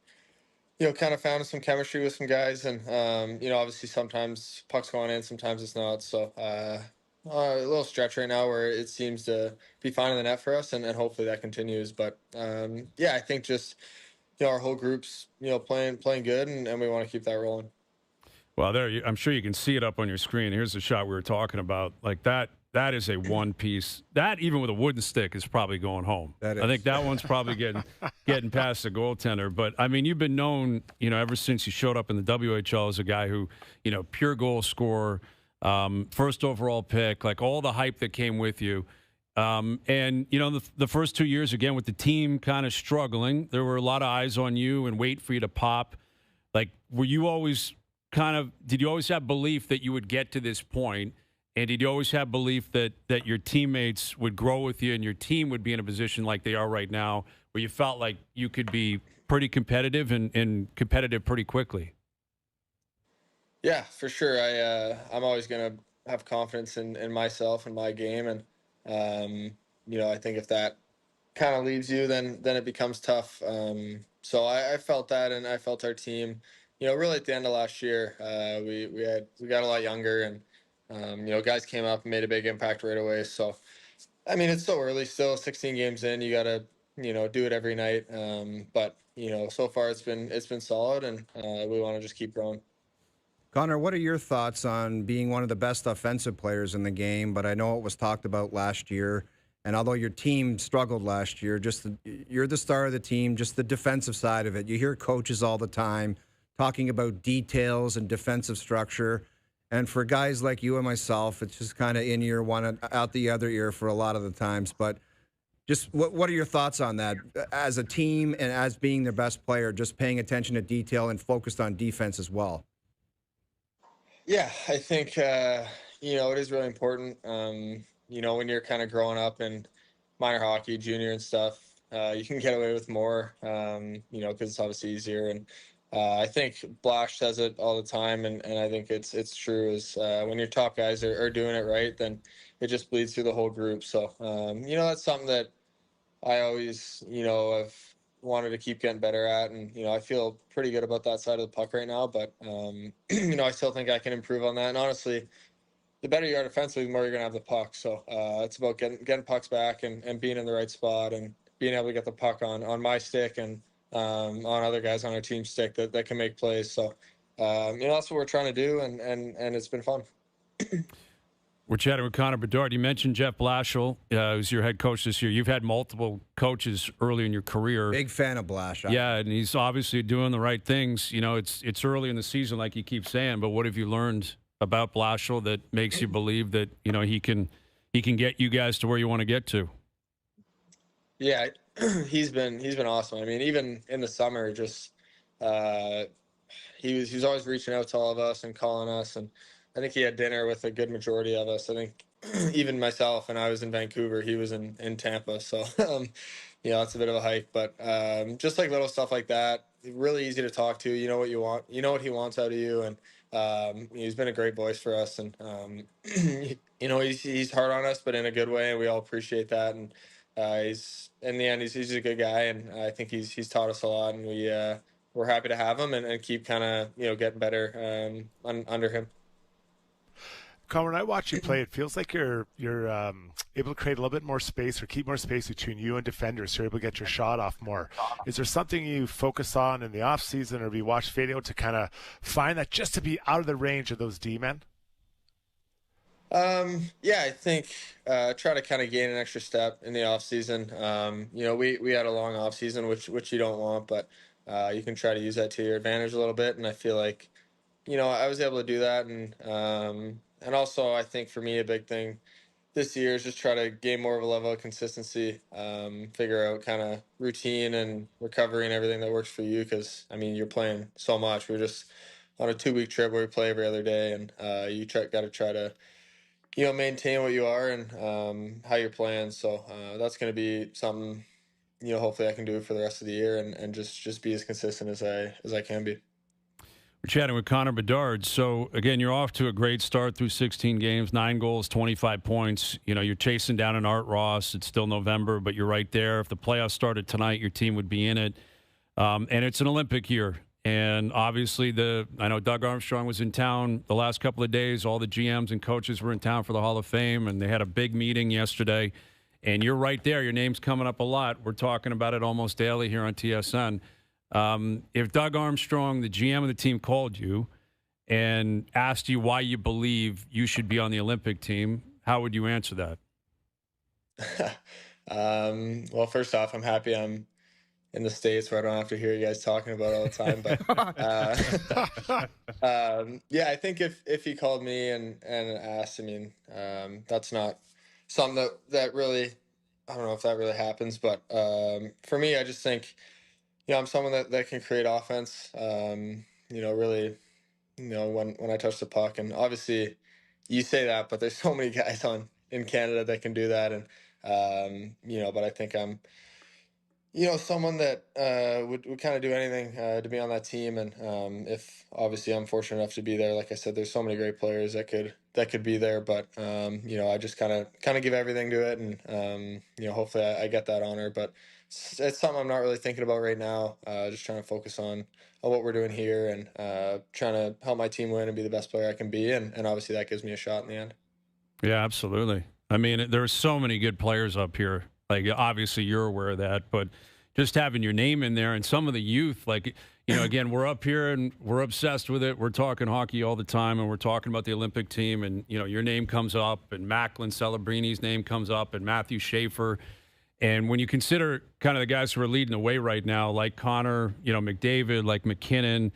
kind of found some chemistry with some guys, and obviously sometimes pucks going in, sometimes it's not. So a little stretch right now where it seems to be finding the net for us, and hopefully that continues. But I think just our whole group's playing good, and we want to keep that rolling. Well, I'm sure you can see it up on your screen. Here's the shot we were talking about. Like that is a one piece. That even with a wooden stick is probably going home. I think that one's probably getting past the goaltender. But I mean, you've been known, ever since you showed up in the WHL as a guy who, pure goal scorer. First overall pick, like all the hype that came with you. And, the first 2 years, again, with the team kind of struggling, there were a lot of eyes on you and wait for you to pop. Like, did you always have belief that you would get to this point? And did you always have belief that your teammates would grow with you and your team would be in a position like they are right now where you felt like you could be pretty competitive and competitive pretty quickly? Yeah, for sure. I'm always going to have confidence in myself and my game. And, I think if that kind of leaves you, then it becomes tough. So I felt that, and I felt our team, really at the end of last year, we got a lot younger, and, guys came up and made a big impact right away. So, I mean, it's so early still, 16 games in, you got to, do it every night. But, so far it's been solid, and we want to just keep growing. Connor, what are your thoughts on being one of the best offensive players in the game? But I know it was talked about last year. And although your team struggled last year, you're the star of the team, just the defensive side of it. You hear coaches all the time talking about details and defensive structure. And for guys like you and myself, it's just kind of in ear one, out the other ear for a lot of the times. But just what are your thoughts on that as a team and as being their best player, just paying attention to detail and focused on defense as well? Yeah, I think, it is really important. When you're kind of growing up in minor hockey, junior and stuff, you can get away with more, because it's obviously easier. And I think Blash says it all the time, and I think it's true, is when your top guys are doing it right, then it just bleeds through the whole group. So, that's something that I always, have wanted to keep getting better at, and I feel pretty good about that side of the puck right now, but I still think I can improve on that. And honestly, the better you are defensively, the more you're gonna have the puck. So it's about getting pucks back and being in the right spot and being able to get the puck on my stick and on other guys on our team stick that can make plays. So that's what we're trying to do, and it's been fun. We're chatting with Connor Bedard. You mentioned Jeff Blashill, who's your head coach this year. You've had multiple coaches early in your career. Big fan of Blash. Yeah, and he's obviously doing the right things. It's early in the season, like you keep saying, but what have you learned about Blashill that makes you believe that, he can get you guys to where you want to get to? Yeah, he's been awesome. I mean, even in the summer, just uh, he was always reaching out to all of us and calling us, and I think he had dinner with a good majority of us. I think even myself, and I was in Vancouver, he was in Tampa. So it's a bit of a hike, but just like little stuff like that, really easy to talk to. You know what you want, you know what he wants out of you, and he's been a great voice for us, and he's hard on us, but in a good way, and we all appreciate that. And he's in the end, he's a good guy, and I think he's taught us a lot, and we're happy to have him and keep kind of getting better under him. Connor, when I watch you play, it feels like you're able to create a little bit more space or keep more space between you and defenders, so you're able to get your shot off more. Is there something you focus on in the off season, or do you watch video to kind of find that, just to be out of the range of those D-men? I think try to kind of gain an extra step in the off season. We had a long off season, which you don't want, but you can try to use that to your advantage a little bit. And I feel like I was able to do that, and also I think for me a big thing this year is just try to gain more of a level of consistency, figure out kind of routine and recovery and everything that works for you. Because I mean, you're playing so much. We're just on a 2-week trip where we play every other day, and you got to try to maintain what you are and how you're playing. So that's going to be something hopefully I can do for the rest of the year and just be as consistent as I can be. We're chatting with Connor Bedard. So, again, you're off to a great start through 16 games, 9 goals, 25 points. You're chasing down an Art Ross. It's still November, but you're right there. If the playoffs started tonight, your team would be in it. And it's an Olympic year. And obviously, I know Doug Armstrong was in town the last couple of days. All the GMs and coaches were in town for the Hall of Fame, and they had a big meeting yesterday. And you're right there. Your name's coming up a lot. We're talking about it almost daily here on TSN. If Doug Armstrong, the GM of the team, called you and asked you why you believe you should be on the Olympic team, how would you answer that? Well, first off, I'm happy I'm in the States where I don't have to hear you guys talking about it all the time. But I think if he called me and asked, that's not something that really, I don't know if that really happens. But for me, I just think, I'm someone that can create offense, really, when I touch the puck. And obviously you say that, but there's so many guys in Canada that can do that. And, but I think I'm, someone that would kind of do anything to be on that team. And if obviously I'm fortunate enough to be there, like I said, there's so many great players that could be there. But I just kind of give everything to it, and hopefully I get that honor. But it's something I'm not really thinking about right now. Just trying to focus on what we're doing here and trying to help my team win and be the best player I can be. And obviously that gives me a shot in the end. Yeah, absolutely. I mean, there are so many good players up here. Like, obviously you're aware of that, but just having your name in there and some of the youth, like, again, we're up here and we're obsessed with it. We're talking hockey all the time, and we're talking about the Olympic team, and, your name comes up, and Macklin Celebrini's name comes up, and Matthew Schaefer. And when you consider kind of the guys who are leading the way right now, like Connor, McDavid, like McKinnon,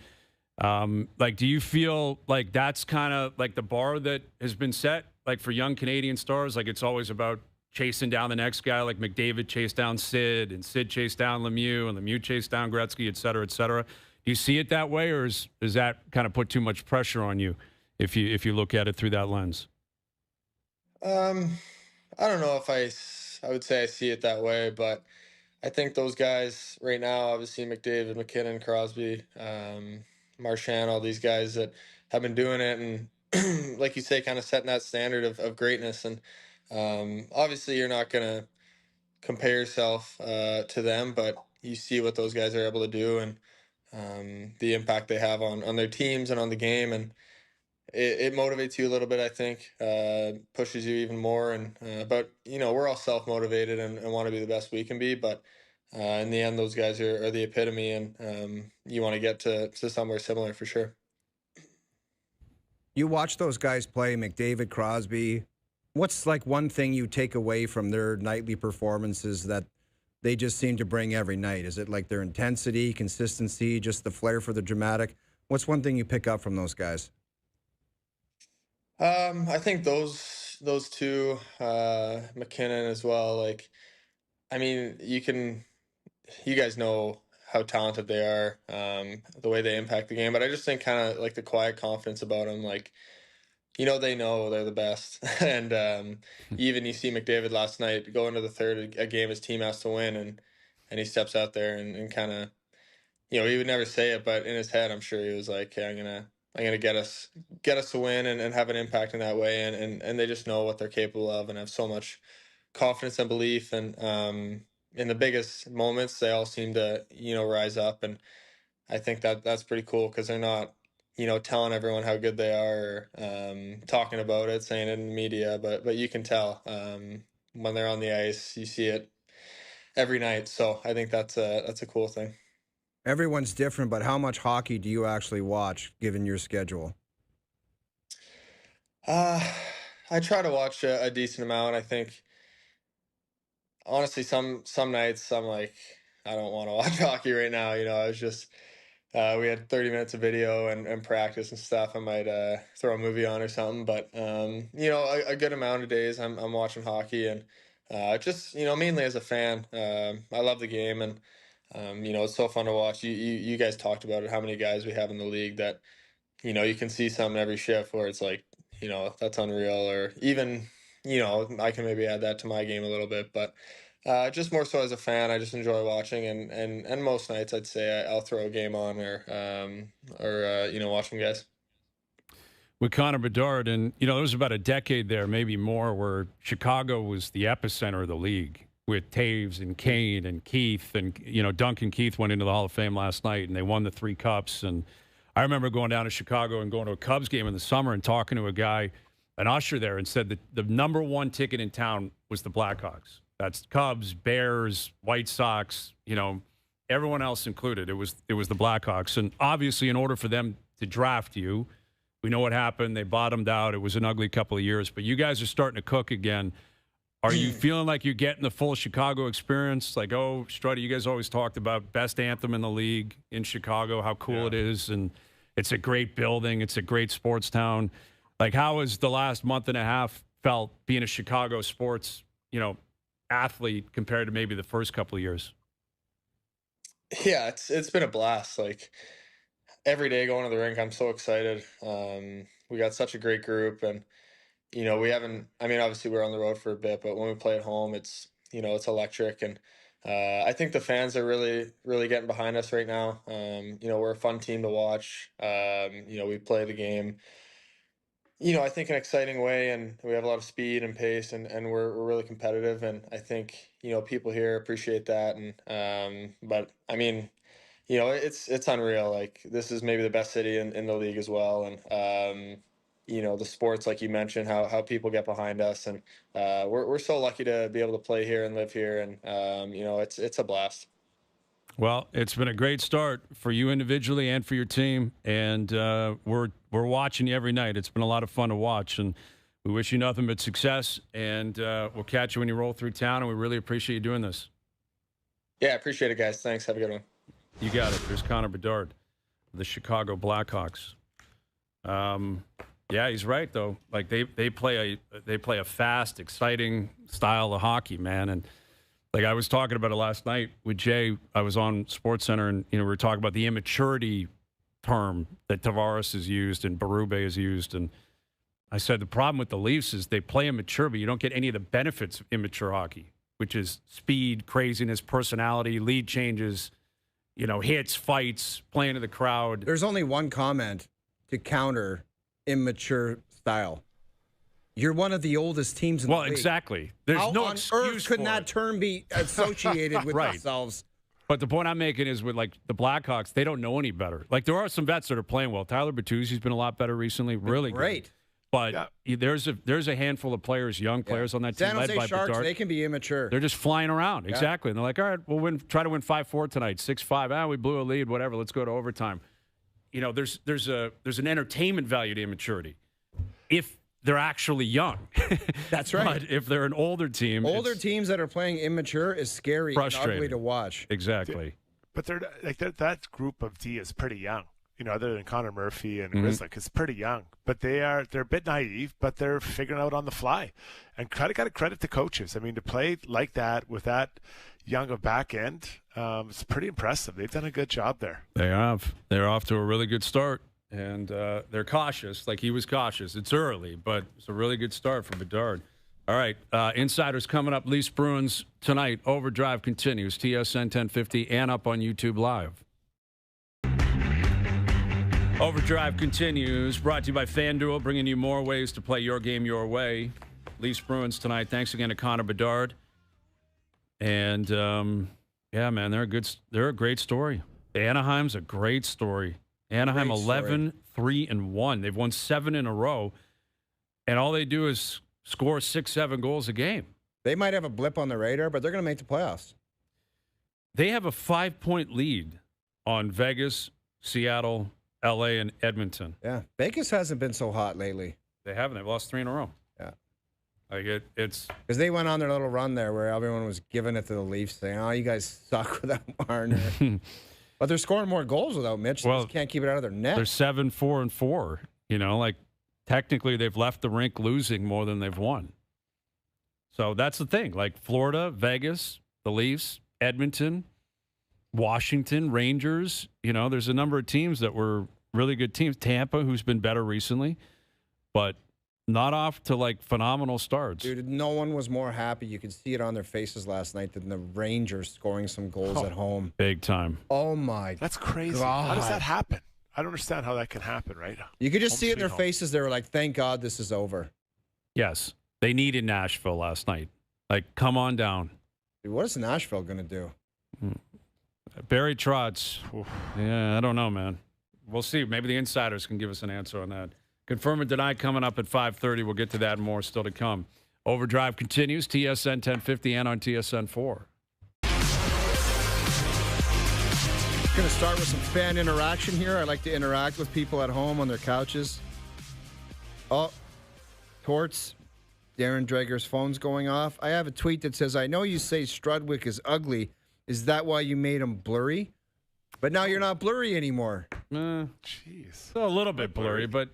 do you feel like that's kind of like the bar that has been set, like for young Canadian stars? Like, it's always about chasing down the next guy, like McDavid chased down Sid, and Sid chased down Lemieux, and Lemieux chased down Gretzky, et cetera, et cetera. Do you see it that way, or does that kind of put too much pressure on you if you look at it through that lens? I don't know if I would say I see it that way, but I think those guys right now, obviously McDavid, McKinnon, Crosby, Marchand, all these guys that have been doing it, and like you say, kind of setting that standard of greatness. And obviously you're not going to compare yourself to them, but you see what those guys are able to do, and the impact they have on their teams and on the game. And it motivates you a little bit, I think, pushes you even more. And but we're all self-motivated and want to be the best we can be. But in the end, those guys are the epitome, and you want to get to somewhere similar for sure. You watch those guys play, McDavid, Crosby. What's like one thing you take away from their nightly performances that they just seem to bring every night? Is it like their intensity, consistency, just the flair for the dramatic? What's one thing you pick up from those guys? I think those two, McKinnon as well. Like, I mean, you can you guys know how talented they are, the way they impact the game. But I just think kind of like the quiet confidence about them, like, they know they're the best. And even you see McDavid last night go into the third, a game his team has to win, and he steps out there and kind of, he would never say it, but in his head, I'm sure he was like, "Hey, I'm gonna get us to win and have an impact in that way." And they just know what they're capable of and have so much confidence and belief. And in the biggest moments, they all seem to rise up. And I think that's pretty cool because they're not telling everyone how good they are, or talking about it, saying it in the media, but you can tell when they're on the ice. You see it every night. So I think that's a cool thing. Everyone's different, but how much hockey do you actually watch, given your schedule? I try to watch a decent amount. I think, honestly, some nights I'm like, I don't want to watch hockey right now. I was just, we had 30 minutes of video and practice and stuff. I might throw a movie on or something. But, a good amount of days I'm watching hockey. And just, mainly as a fan. I love the game. And it's so fun to watch. You guys talked about it, how many guys we have in the league that, you can see some in every shift where it's like, that's unreal. Or even, I can maybe add that to my game a little bit. But just more so as a fan, I just enjoy watching. And most nights I'd say I'll throw a game on or watching guys. With Connor Bedard, and, there was about a decade there, maybe more, where Chicago was the epicenter of the league. With Taves and Kane and Keith, and Duncan Keith went into the Hall of Fame last night, and they won the 3 cups. And I remember going down to Chicago and going to a Cubs game in the summer and talking to a guy, an usher there, and said that the number one ticket in town was the Blackhawks. That's Cubs, Bears, White Sox, everyone else included. It was the Blackhawks, and obviously, in order for them to draft you, we know what happened. They bottomed out. It was an ugly couple of years, but you guys are starting to cook again. Are you feeling like you're getting the full Chicago experience? Like, Struddy, you guys always talked about best anthem in the league in Chicago, how cool it is, and it's a great building. It's a great sports town. Like, how has the last month and a half felt being a Chicago sports, athlete compared to maybe the first couple of years? Yeah, it's been a blast. Like, every day going to the rink, I'm so excited. We got such a great group, and we haven't, obviously we're on the road for a bit, but when we play at home, it's electric. And I think the fans are really, really getting behind us right now. We're a fun team to watch. We play the game, I think, in an exciting way, and we have a lot of speed and pace, and we're really competitive. And I think, people here appreciate that. And, but it's unreal. Like, this is maybe the best city in the league as well. And, the sports, like you mentioned, how people get behind us, and we're so lucky to be able to play here and live here, and it's a blast. Well, it's been a great start for you individually and for your team, and we're watching you every night. It's been a lot of fun to watch, and we wish you nothing but success, and we'll catch you when you roll through town, and we really appreciate you doing this. Yeah, I appreciate it, guys. Thanks. Have a good one. You got it. There's Connor Bedard, the Chicago Blackhawks. Yeah, he's right though. Like, they play a fast, exciting style of hockey, man. And like, I was talking about it last night with Jay. I was on SportsCenter, and we were talking about the immaturity term that Tavares has used and Berube has used. And I said the problem with the Leafs is they play immature, but you don't get any of the benefits of immature hockey, which is speed, craziness, personality, lead changes, hits, fights, playing to the crowd. There's only one comment to counter immature style. You're one of the oldest teams in the league. Well, exactly. There's How no on excuse earth could for that it. term be associated with Right. themselves? But the point I'm making is with, like, the Blackhawks, they don't know any better. Like, there are some vets that are playing well. Tyler Bertuzzi's been a lot better recently. Really great. Good. But there's a handful of players, young players on that team, San led Jose by Sharks, Bedard. they can be immature. They're just flying around. Exactly. And they're like, all right, we'll try to win 5-4 tonight, 6-5. We blew a lead, whatever. Let's go to overtime. There's an entertainment value to immaturity if they're actually young. That's right. But if they're an older team, teams that are playing immature is scary and ugly to watch. Exactly. But that group of D is pretty young. other than Connor Murphy and Grzelcyk, is pretty young. But they're a bit naive, but they're figuring out on the fly. And got to credit the coaches. I mean, to play like that with that young of back end, it's pretty impressive. They've done a good job there. They have. They're off to a really good start. And they're cautious, like he was cautious. It's early, but it's a really good start for Bedard. All right, Insiders coming up. Leafs Bruins tonight. OverDrive continues. TSN 1050 and up on YouTube Live. OverDrive continues. Brought to you by FanDuel, bringing you more ways to play your game your way. Leafs Bruins tonight. Thanks again to Connor Bedard. And yeah, man, they're a great story. Anaheim's a great story. Anaheim 11-3-1. They've won 7 in a row, and all they do is score 6-7 goals a game. They might have a blip on the radar, but they're going to make the playoffs. They have a 5-point lead on Vegas, Seattle, LA, and Edmonton. Yeah, Vegas hasn't been so hot lately. They haven't. They've lost 3 in a row. Yeah, like it's because they went on their little run there where everyone was giving it to the Leafs, saying, "Oh, you guys suck without Marner." But they're scoring more goals without Mitch. They just can't keep it out of their net. They're 7-4-4. Like technically they've left the rink losing more than they've won. So that's the thing. Like Florida, Vegas, the Leafs, Edmonton, Washington, Rangers. There's a number of teams that were really good teams. Tampa, who's been better recently, but not off to like phenomenal starts. Dude, no one was more happy. You could see it on their faces last night than the Rangers scoring some goals at home. Big time. Oh my! That's crazy. God. How does that happen? I don't understand how that can happen, right? You could just see it in their faces. They were like, "Thank God this is over." Yes, they needed Nashville last night. Like, come on down. Dude, what is Nashville going to do? Barry Trotz. Yeah, I don't know, man. We'll see. Maybe the Insiders can give us an answer on that. Confirm or deny coming up at 5:30. We'll get to that and more still to come. OverDrive continues. TSN 1050 and on TSN 4. Going to start with some fan interaction here. I like to interact with people at home on their couches. Oh, Torts. Darren Dreger's phone's going off. I have a tweet that says, "I know you say Strudwick is ugly. Is that why you made him blurry? But now you're not blurry anymore." Jeez. A little bit blurry, but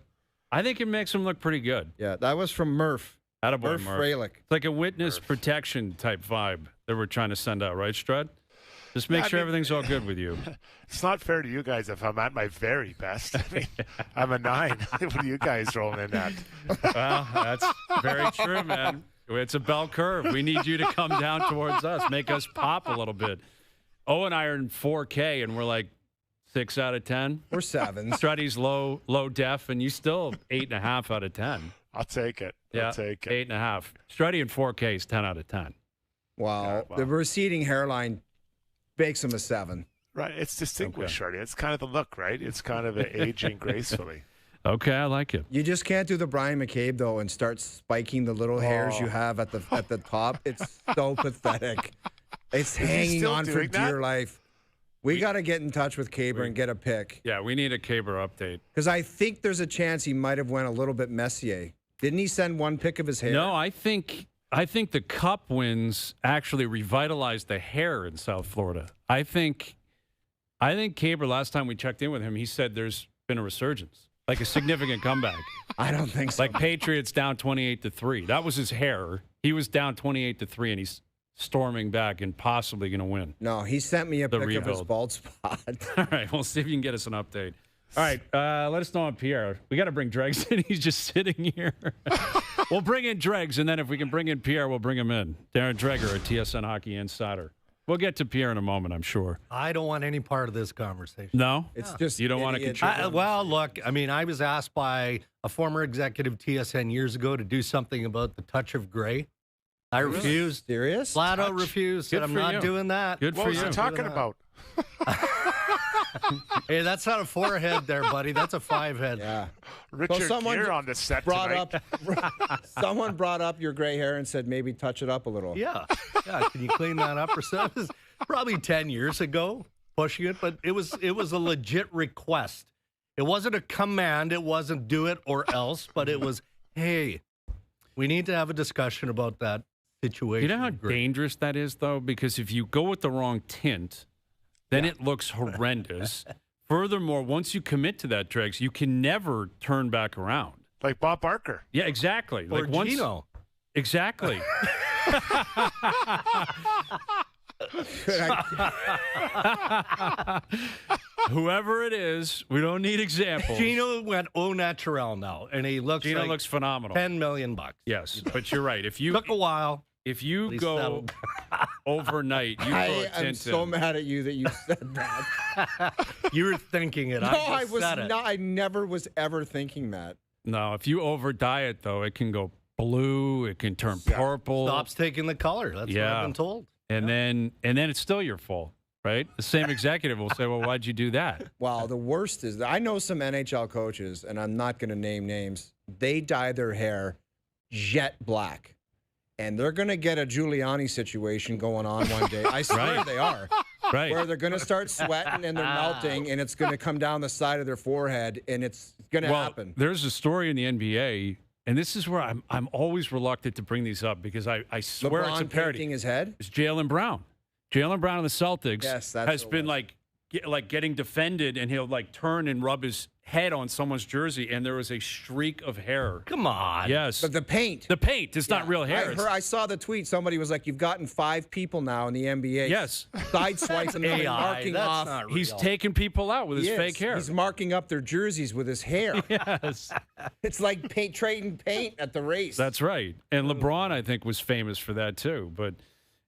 I think it makes him look pretty good. Yeah, that was from Murph. Attaboy, Murph Freilich. It's like a witness protection type vibe that we're trying to send out, right, Strud? Just make sure everything's all good with you. It's not fair to you guys if I'm at my very best. I mean, I'm a 9. What are you guys rolling in at? Well, that's very true, man. It's a bell curve. We need you to come down towards us, make us pop a little bit. O and I are in 4K, and we're like 6 out of 10. We're 7. Struddy's low def, and you still 8.5 out of 10. I'll take it. Yeah, I'll take it. 8.5. Struddy in 4K is 10 out of 10. Wow. The receding hairline makes him a 7. Right. It's distinguished, Shorty. It's kind of the look, right? It's kind of aging gracefully. Okay, I like it. You just can't do the Brian McCabe, though, and start spiking the little hairs you have at the top. It's so pathetic. It's hanging on for dear life. We got to get in touch with Caber and get a pic. Yeah, we need a Caber update. Because I think there's a chance he might have went a little bit Messier. Didn't he send one pic of his hair? No, I think the Cup wins actually revitalized the hair in South Florida. I think Caber, last time we checked in with him, he said there's been a resurgence, like a significant comeback. I don't think so. Like Patriots down 28-3. That was his hair. He was down 28-3, and he's storming back and possibly going to win. No, he sent me a pic of his bald spot. All right, we'll see if you can get us an update. All right, let us know on Pierre. We got to bring Dregs in. He's just sitting here. We'll bring in Dregs, and then if we can bring in Pierre, we'll bring him in. Darren Dreger, a TSN Hockey Insider. We'll get to Pierre in a moment, I'm sure. I don't want any part of this conversation. No? It's just you don't want to contribute? Well, look, I mean, I was asked by a former executive TSN years ago to do something about the touch of gray. I refused. Serious? Flat out refused. Said, I'm not doing that. Good what for was you. he talking about? Hey, that's not a 4-head there, buddy. That's a 5-head. Yeah. Richard Gere on the set tonight. Someone brought up your gray hair and said maybe touch it up a little. Yeah. Can you clean that up or something? Probably 10 years ago, pushing it, but it was a legit request. It wasn't a command. It wasn't do it or else, but it was, hey, we need to have a discussion about that situation. You know how dangerous that is, though? Because if you go with the wrong tint, then it looks horrendous. Furthermore, once you commit to that, Dregs, you can never turn back around. Like Bob Barker. Yeah, exactly. Or like once, Gino. Exactly. Whoever it is, we don't need examples. Gino went au naturel now, and he looks Gino like looks phenomenal. $10 million. Yes, but you're right. If you Took a while. If you He's go settled. overnight, you I throw a am tint so in. mad at you that you said that. You were thinking it. No, I I just was said it. not. I never was ever thinking that. No, if you over diet though, it can go blue. It can turn purple. Stops taking the color. That's what I've been told. And then it's still your fault, right? The same executive will say, "Well, why'd you do that?" Wow, the worst is that I know some NHL coaches, and I'm not going to name names. They dye their hair jet black, and they're going to get a Giuliani situation going on one day. I swear they are. Right. Where they're going to start sweating and they're melting, and it's going to come down the side of their forehead, and it's going to happen. There's a story in the NBA, and this is where I'm always reluctant to bring these up because I swear LeBron it's a parody. painting his head? It's Jaylen Brown. Jaylen Brown on the Celtics has been like getting defended, and he'll like turn and rub his head on someone's jersey, and there was a streak of hair. Come on. Yes. But the paint. The paint is not real hair. I saw the tweet. Somebody was like, "You've gotten 5 people now in the NBA." Yes. Sideswiping them and marking That's off. not real. He's taking people out with his fake hair. He's marking up their jerseys with his hair. Yes. It's like trading paint at the race. That's right. And LeBron, I think, was famous for that too. But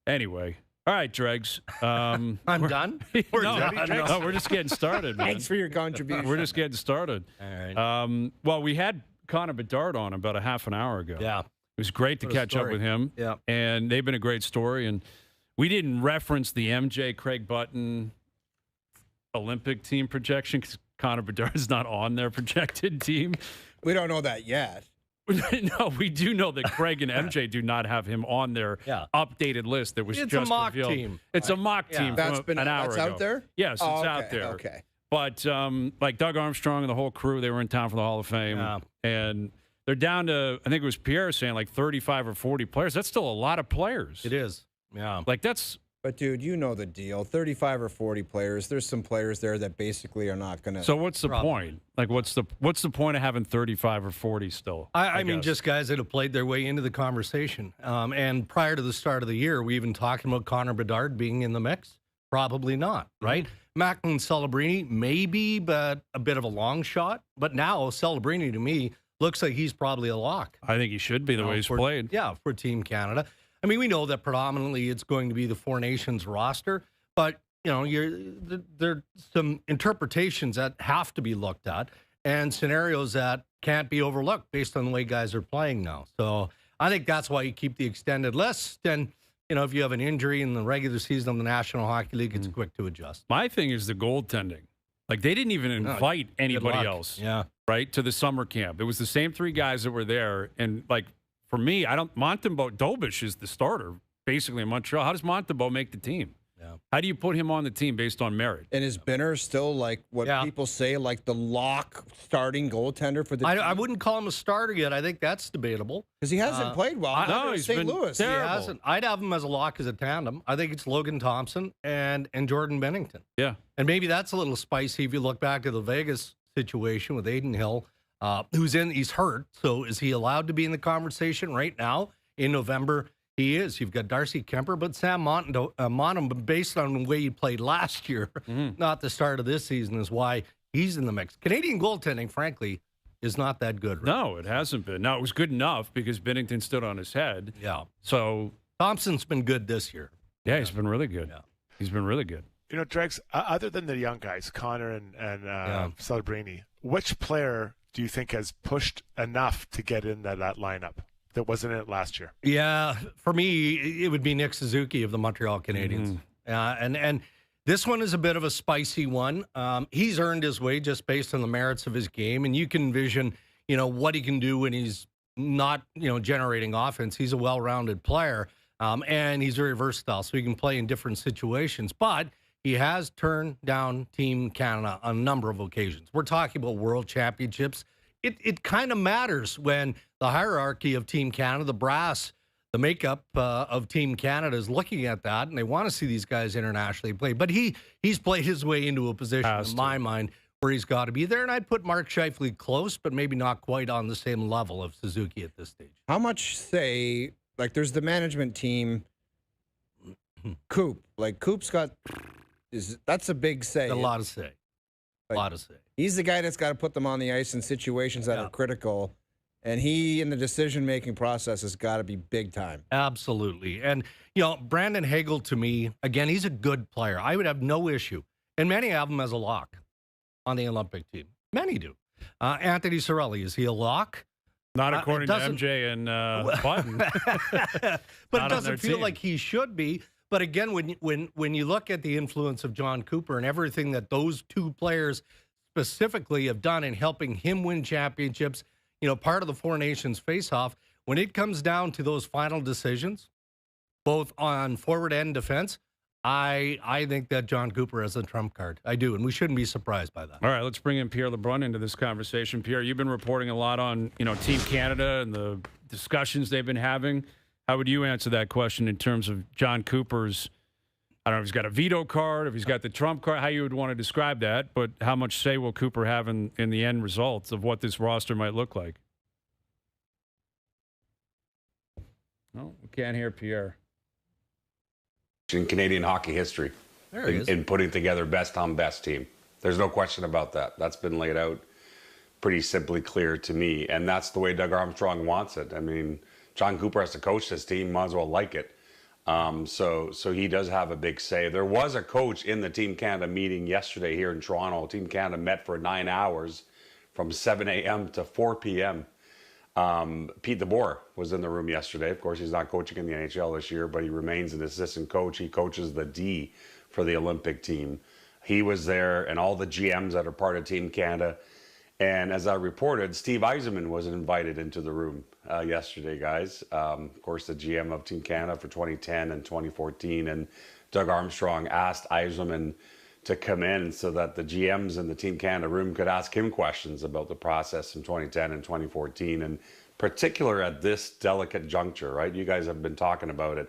anyway. All right, Dregs. I'm done? We're just getting started, man. Thanks for your contribution. We're just getting started. All right. Well, we had Connor Bedard on about a half an hour ago. Yeah. It was great to catch up with him. Yeah. And they've been a great story. And we didn't reference the MJ Craig Button Olympic team projection because Connor Bedard is not on their projected team. We don't know that yet. No, we do know that Craig and MJ do not have him on their updated list that was It's just a mock revealed. team. It's a mock team That's from an hour that's ago. out there? Yes, it's Oh, okay, out there. Okay. But like Doug Armstrong and the whole crew, they were in town for the Hall of Fame. Yeah. And they're down to, I think it was Pierre saying, like 35 or 40 players. That's still a lot of players. It is. Yeah. Like that's. But, dude, you know the deal. 35 or 40 players. There's some players there that basically are not going to. So what's the point? Like, what's the point of having 35 or 40 still? I mean, just guys that have played their way into the conversation. And prior to the start of the year, we even talking about Connor Bedard being in the mix. Probably not, right? Macklin Celebrini, maybe, but a bit of a long shot. But now Celebrini, to me, looks like he's probably a lock. I think he should be the way he's played. Yeah, for Team Canada. I mean, we know that predominantly it's going to be the Four Nations roster, but, you know, there are some interpretations that have to be looked at and scenarios that can't be overlooked based on the way guys are playing now. So I think that's why you keep the extended list. And, you know, if you have an injury in the regular season of the National Hockey League, it's quick to adjust. My thing is the goaltending. Like, they didn't even invite anybody else, right, to the summer camp. It was the same 3 guys that were there. And, like, for me, Montembeault Dobish is the starter, basically, in Montreal. How does Montembeault make the team? Yeah. How do you put him on the team based on merit? And is Binner still like what people say, like the lock starting goaltender for the team? I wouldn't call him a starter yet. I think that's debatable. Because he hasn't played well. No, he's St. been Louis. terrible. He hasn't. I'd have him as a lock as a tandem. I think it's Logan Thompson and Jordan Bennington. Yeah. And maybe that's a little spicy if you look back to the Vegas situation with Aiden Hill, he's hurt. So is he allowed to be in the conversation right now in November? He is. You've got Darcy Kemper, but Sam Montembeault, based on the way he played last year, not the start of this season, is why he's in the mix. Canadian goaltending, frankly, is not that good. Right? No, it hasn't been. Now, it was good enough because Bennington stood on his head. Yeah. So Thompson's been good this year. Yeah, he's been really good. Yeah. He's been really good. You know, Dregs, other than the young guys, Connor and Celebrini, which player do you think has pushed enough to get in that lineup that wasn't in it last year? Yeah, for me, it would be Nick Suzuki of the Montreal Canadiens. And this one is a bit of a spicy one. He's earned his way just based on the merits of his game, and you can envision, you know, what he can do when he's not, you know, generating offense. He's a well-rounded player, and he's very versatile, so he can play in different situations. But he has turned down Team Canada on a number of occasions. We're talking about world championships. It kind of matters when the hierarchy of Team Canada, the brass, the makeup of Team Canada is looking at that, and they want to see these guys internationally play. But he's played his way into a position, in my mind, where he's got to be there. And I'd put Mark Scheifele close, but maybe not quite on the same level of Suzuki at this stage. How much say, like, there's the management team, Coop. Like, Coop's got, that's a big say. A lot of say. Like, a lot of say. He's the guy that's got to put them on the ice in situations that are critical. And he, in the decision-making process, has got to be big time. Absolutely. And, Brandon Hagel, to me, again, he's a good player. I would have no issue. And many have him as a lock on the Olympic team. Many do. Anthony Cirelli, is he a lock? Not according to MJ and Button. But it doesn't feel like he should be. But again, when you look at the influence of John Cooper and everything that those two players specifically have done in helping him win championships, part of the Four Nations face-off, when it comes down to those final decisions, both on forward and defense, I think that John Cooper has a trump card. I do, and we shouldn't be surprised by that. All right, let's bring in Pierre LeBrun into this conversation. Pierre, you've been reporting a lot on Team Canada and the discussions they've been having. How would you answer that question in terms of John Cooper's, I don't know if he's got a veto card, if he's got the trump card, how you would want to describe that, but how much say will Cooper have in the end results of what this roster might look like? No, we can't hear Pierre. In Canadian hockey history, in putting together best on best team. There's no question about that. That's been laid out pretty simply clear to me, and that's the way Doug Armstrong wants it. I mean, John Cooper has to coach this team, might as well like it. So he does have a big say. There was a coach in the Team Canada meeting yesterday here in Toronto. Team Canada met for 9 hours from 7 a.m. to 4 p.m. Pete DeBoer was in the room yesterday. Of course, he's not coaching in the NHL this year, but he remains an assistant coach. He coaches the D for the Olympic team. He was there, and all the GMs that are part of Team Canada. And as I reported, Steve Yzerman was invited into the room yesterday, guys. Of course, the GM of Team Canada for 2010 and 2014. And Doug Armstrong asked Yzerman to come in so that the GMs in the Team Canada room could ask him questions about the process in 2010 and 2014, and particular at this delicate juncture, right? You guys have been talking about it,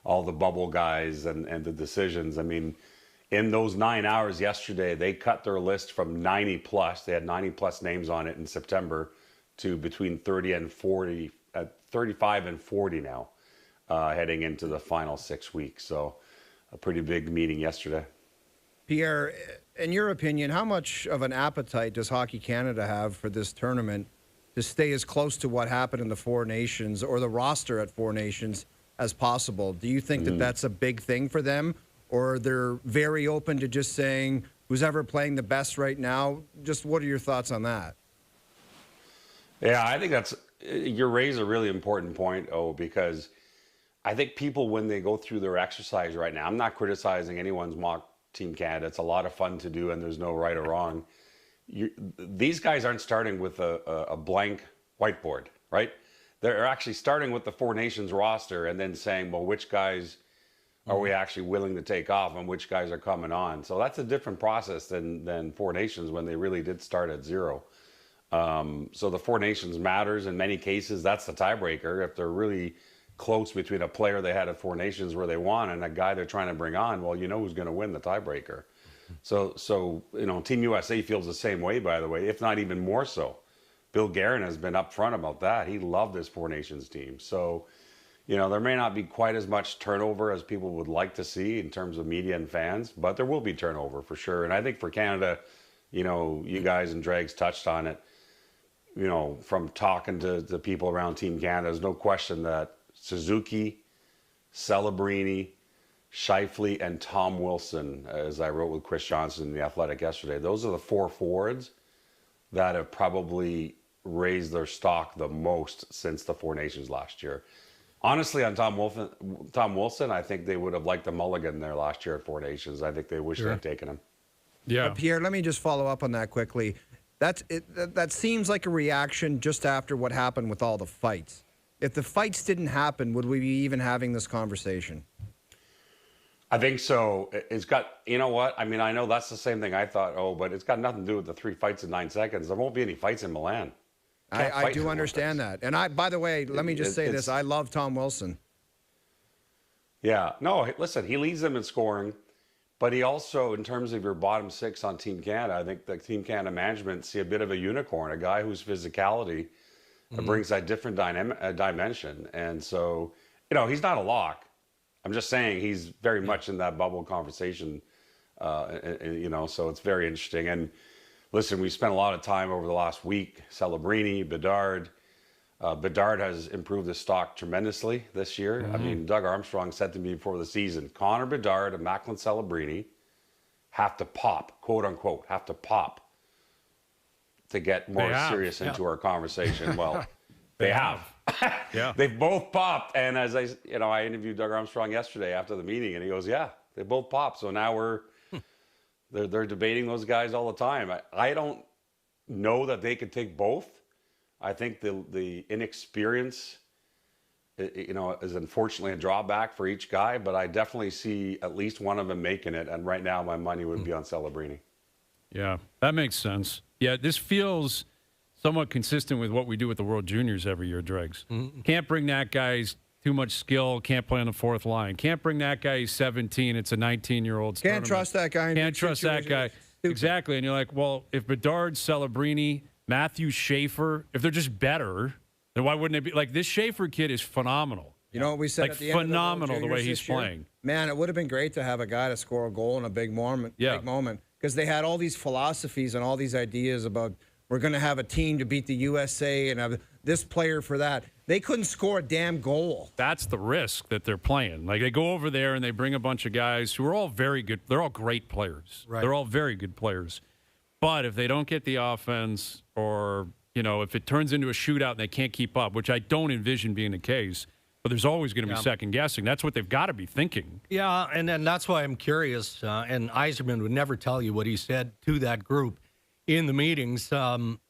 all the bubble guys and the decisions. I mean, in those 9 hours yesterday, they cut their list from 90 plus. They had 90 plus names on it in September to between 30 and 40, 35 and 40 now, heading into the final 6 weeks. So a pretty big meeting yesterday. Pierre, in your opinion, how much of an appetite does Hockey Canada have for this tournament to stay as close to what happened in the Four Nations or the roster at Four Nations as possible? Do you think that that's a big thing for them, or they're very open to just saying who's ever playing the best right now? Just what are your thoughts on that? Yeah, I think you raise a really important point, because I think people, when they go through their exercise right now, I'm not criticizing anyone's mock Team Canada. It's a lot of fun to do, and there's no right or wrong. These guys aren't starting with a blank whiteboard, right? They're actually starting with the Four Nations roster and then saying, well, which guys are we actually willing to take off and which guys are coming on? So that's a different process than Four Nations, when they really did start at zero. So the Four Nations matters in many cases. That's the tiebreaker. If they're really close between a player they had at Four Nations where they won and a guy they're trying to bring on, well, you know who's going to win the tiebreaker. So Team USA feels the same way, by the way, if not even more so. Bill Guerin has been upfront about that. He loved this Four Nations team. So, there may not be quite as much turnover as people would like to see in terms of media and fans, but there will be turnover for sure. And I think for Canada, you guys and Dregs touched on it, from talking to the people around Team Canada, there's no question that Suzuki, Celebrini, Scheifele, and Tom Wilson, as I wrote with Chris Johnson in The Athletic yesterday, those are the four forwards that have probably raised their stock the most since the Four Nations last year. Honestly, on Tom Wilson, I think they would have liked the mulligan there last year at Four Nations. I think they wish they had taken him. Yeah. Pierre, let me just follow up on that quickly. That seems like a reaction just after what happened with all the fights. If the fights didn't happen, would we be even having this conversation? I think so. It's got, you know what? I mean, I know that's the same thing I thought, but it's got nothing to do with the 3 fights in 9 seconds. There won't be any fights in Milan. I do understand that. And by the way, let me just say this. I love Tom Wilson. Yeah. No, listen, he leads them in scoring, but he also, in terms of your bottom six on Team Canada, I think the Team Canada management see a bit of a unicorn, a guy whose physicality brings that different dimension. And so, he's not a lock. I'm just saying he's very much in that bubble conversation, so it's very interesting. And listen, we spent a lot of time over the last week, Celebrini, Bedard. Bedard has improved his stock tremendously this year. I mean, Doug Armstrong said to me before the season, Connor Bedard and Macklin Celebrini have to pop, quote unquote, have to pop to get more serious into our conversation. Well, they have. Yeah. They've both popped. And as I interviewed Doug Armstrong yesterday after the meeting, and he goes, yeah, they both popped. So now they're debating those guys all the time. I don't know that they could take both. I think the inexperience, is unfortunately a drawback for each guy, but I definitely see at least one of them making it. And right now, my money would be on Celebrini. Yeah, that makes sense. Yeah, this feels somewhat consistent with what we do with the World Juniors every year, Dregs. Can't bring that guy's too much skill, can't play on the fourth line. Can't bring that guy, he's 17, it's a 19-year-old. Can't trust that guy. Can't trust that guy. Stupid. Exactly. And you're like, well, if Bedard, Celebrini, Matthew Schaefer, if they're just better, then why wouldn't it be? Like, this Schaefer kid is phenomenal. You know what we said like at the end phenomenal of the the way he's playing. Man, it would have been great to have a guy to score a goal in a big moment. Big moment. Because they had all these philosophies and all these ideas about we're going to have a team to beat the USA and have this player for that. They couldn't score a damn goal. That's the risk that they're playing. Like, they go over there and they bring a bunch of guys who are all very good. They're all great players. Right. They're all very good players. But if they don't get the offense, or, if it turns into a shootout and they can't keep up, which I don't envision being the case, but there's always going to be second guessing. That's what they've got to be thinking. Yeah, and that's why I'm curious. And Yzerman would never tell you what he said to that group in the meetings.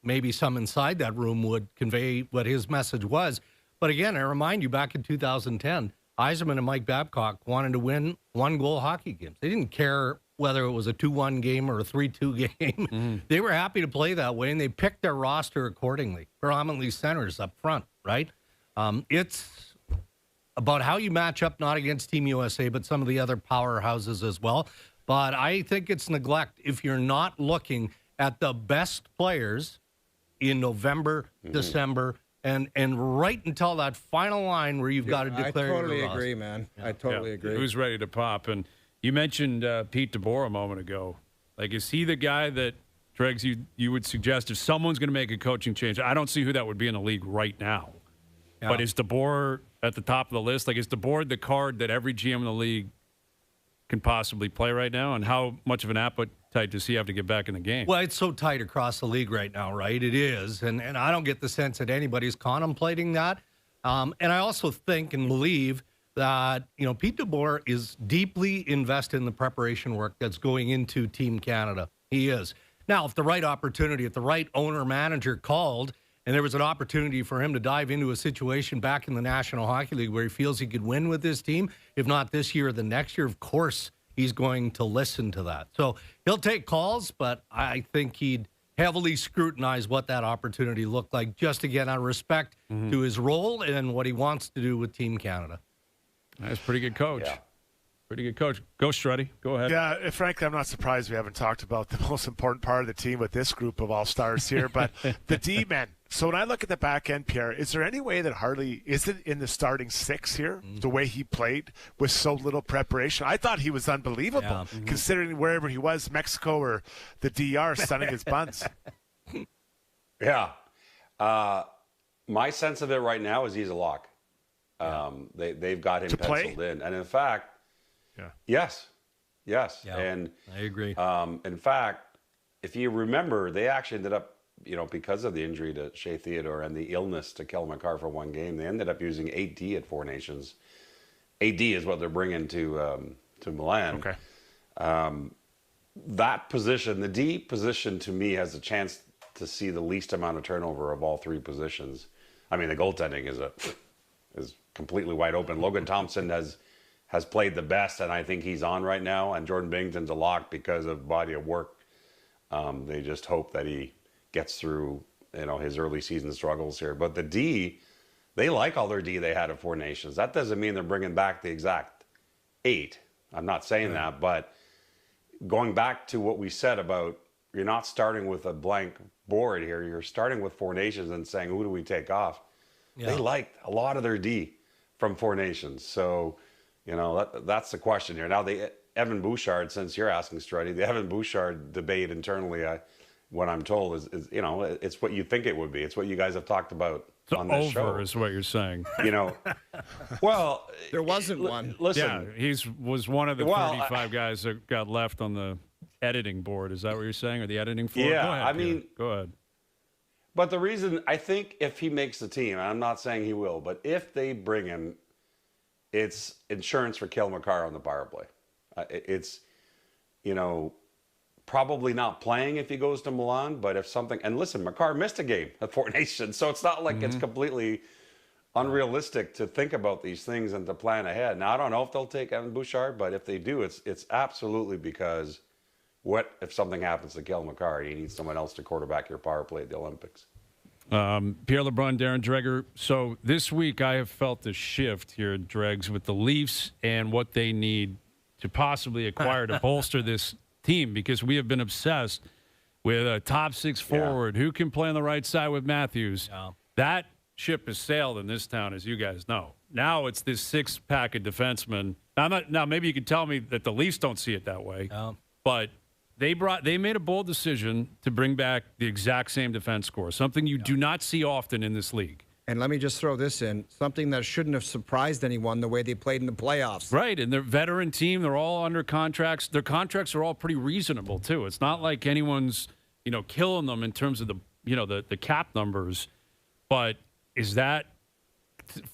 Maybe some inside that room would convey what his message was. But again, I remind you, back in 2010, Yzerman and Mike Babcock wanted to win one-goal hockey games. They didn't care whether it was a 2-1 game or a 3-2 game. They were happy to play that way, and they picked their roster accordingly, predominantly centers up front, right? It's about how you match up, not against Team USA, but some of the other powerhouses as well. But I think it's neglect if you're not looking at the best players in November, December, and right until that final line where you've got to declare your roster. I totally agree, man. I totally agree. Who's ready to pop? And you mentioned Pete DeBoer a moment ago. Like, is he the guy that, Dregs, you would suggest if someone's going to make a coaching change? I don't see who that would be in the league right now. Yeah. But is DeBoer at the top of the list? Like, is DeBoer the card that every GM in the league can possibly play right now? And how much of an appetite does he have to get back in the game? Well, it's so tight across the league right now, right? It is. And I don't get the sense that anybody's contemplating that. And I also think and believe that, Pete DeBoer is deeply invested in the preparation work that's going into Team Canada. He is. Now, if the right opportunity, if the right owner-manager called, and there was an opportunity for him to dive into a situation back in the National Hockey League where he feels he could win with his team, if not this year, the next year, of course, he's going to listen to that. So he'll take calls, but I think he'd heavily scrutinize what that opportunity looked like, just again, out of respect to his role and what he wants to do with Team Canada. That's a pretty good coach. Yeah. Pretty good coach. Go, Strutty. Go ahead. Yeah, frankly, I'm not surprised we haven't talked about the most important part of the team with this group of all-stars here, but the D-men. So when I look at the back end, Pierre, is there any way that Harley isn't in the starting six here, the way he played with so little preparation? I thought he was unbelievable, considering wherever he was, Mexico or the DR, stunning his buns. Yeah. My sense of it right now is he's a lock. They've got him penciled in. And in fact, yes. Yeah, and I agree. In fact, if you remember, they actually ended up, because of the injury to Shea Theodore and the illness to Kel McCarr for one game, they ended up using AD at Four Nations. AD is what they're bringing to Milan. Okay. That position, the D position, to me, has a chance to see the least amount of turnover of all three positions. I mean, the goaltending is completely wide open. Logan Thompson has played the best, and I think he's on right now. And Jordan Binghamton's a lock because of body of work. They just hope that he gets through, his early season struggles here. But the D, they like all their D they had at Four Nations. That doesn't mean they're bringing back the exact 8. I'm not saying that, but going back to what we said about you're not starting with a blank board here. You're starting with Four Nations and saying, who do we take off? Yeah. They liked a lot of their D from Four Nations. So, that's the question here. Now, Evan Bouchard, since you're asking, Struddy, the Evan Bouchard debate internally, what I'm told is, it's what you think it would be. It's what you guys have talked about on this show. Is what you're saying. Well, there wasn't one. Listen, he was one of the 35 guys that got left on the editing board. Is that what you're saying, or the editing floor? Yeah, go ahead, go ahead. But the reason, I think if he makes the team, and I'm not saying he will, but if they bring him, it's insurance for Cale Makar on the power play. It's, probably not playing if he goes to Milan, but if something, and listen, Makar missed a game at Four Nations, so it's not like it's completely unrealistic to think about these things and to plan ahead. Now, I don't know if they'll take Evan Bouchard, but if they do, it's absolutely because what if something happens to Cale Makar? You need someone else to quarterback your power play at the Olympics. Pierre LeBron, Darren Dreger. So this week I have felt a shift here at Dregs with the Leafs and what they need to possibly acquire to bolster this team, because we have been obsessed with a top 6 forward who can play on the right side with Matthews. Yeah. That ship has sailed in this town, as you guys know. Now it's this 6-pack of defensemen. Now maybe you can tell me that the Leafs don't see it that way, but they made a bold decision to bring back the exact same defense score, something you do not see often in this league. And let me just throw this in, something that shouldn't have surprised anyone, the way they played in the playoffs. Right, and they're veteran team. They're all under contracts. Their contracts are all pretty reasonable, too. It's not like anyone's, killing them in terms of the cap numbers. But is that,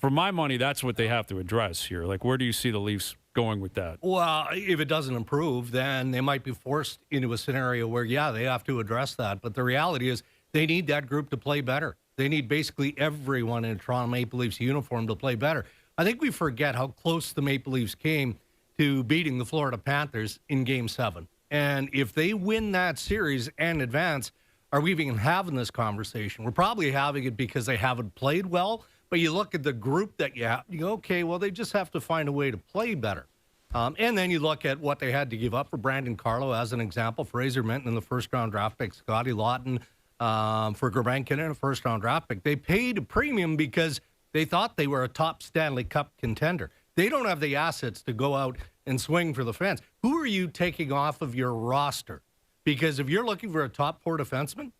for my money, that's what they have to address here. Like, where do you see the Leafs going with that? Well, if it doesn't improve, then they might be forced into a scenario where, they have to address that. But the reality is they need that group to play better. They need basically everyone in a Toronto Maple Leafs uniform to play better. I think we forget how close the Maple Leafs came to beating the Florida Panthers in Game 7. And if they win that series and advance, are we even having this conversation? We're probably having it because they haven't played well. But you look at the group that you have, you go, okay, well, they just have to find a way to play better. And then you look at what they had to give up for Brandon Carlo, as an example, Fraser Minton in the first-round draft pick, Scotty Lawton for Gurbankin in a first-round draft pick. They paid a premium because they thought they were a top Stanley Cup contender. They don't have the assets to go out and swing for the fence. Who are you taking off of your roster? Because if you're looking for a top 4 defenseman,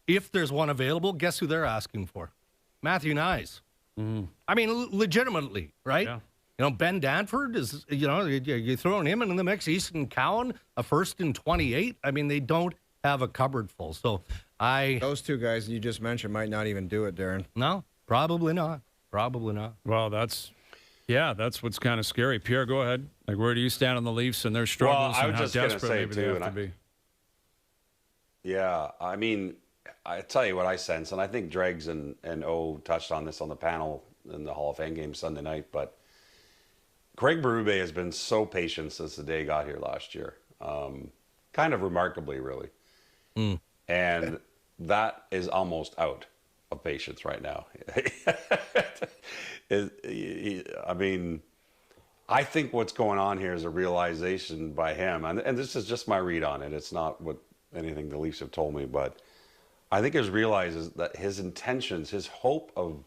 if there's one available, guess who they're asking for? Matthew Nyes. Mm-hmm. I mean, legitimately, right? Yeah. Ben Danford is, you're throwing him in the mix. Easton Cowan, a first and 28. I mean, they don't have a cupboard full. So those 2 guys you just mentioned might not even do it, Darren. No, probably not. Probably not. Well, that's what's kind of scary. Pierre, go ahead. Like, where do you stand on the Leafs and their struggles and how desperate maybe they have to be? Yeah, I mean, I tell you what I sense, and I think Dregs and O touched on this on the panel in the Hall of Fame game Sunday night, but Craig Berube has been so patient since the day he got here last year. Kind of remarkably, really. Mm. And that is almost out of patience right now. I mean, I think what's going on here is a realization by him, and this is just my read on it. It's not what anything the Leafs have told me, but I think he realizes that his intentions, his hope of,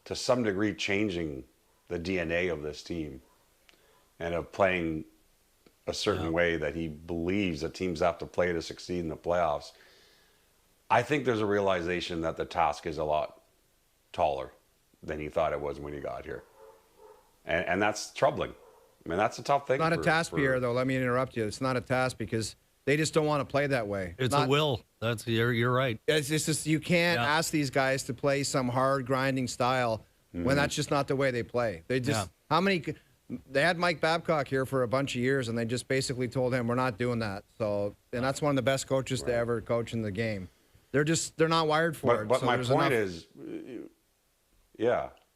to some degree, changing the DNA of this team and of playing a certain way that he believes that teams have to play to succeed in the playoffs. I think there's a realization that the task is a lot taller than he thought it was when he got here. And that's troubling. I mean, that's a tough thing. Not a task, Pierre, though. Let me interrupt you. It's not a task because they just don't want to play that way. It's a will. You're right. It's just you can't ask these guys to play some hard grinding style when that's just not the way they play. They just they had Mike Babcock here for a bunch of years, and they just basically told him we're not doing that. So, and that's one of the best coaches to ever coach in the game. They're not wired for it. But so my point is,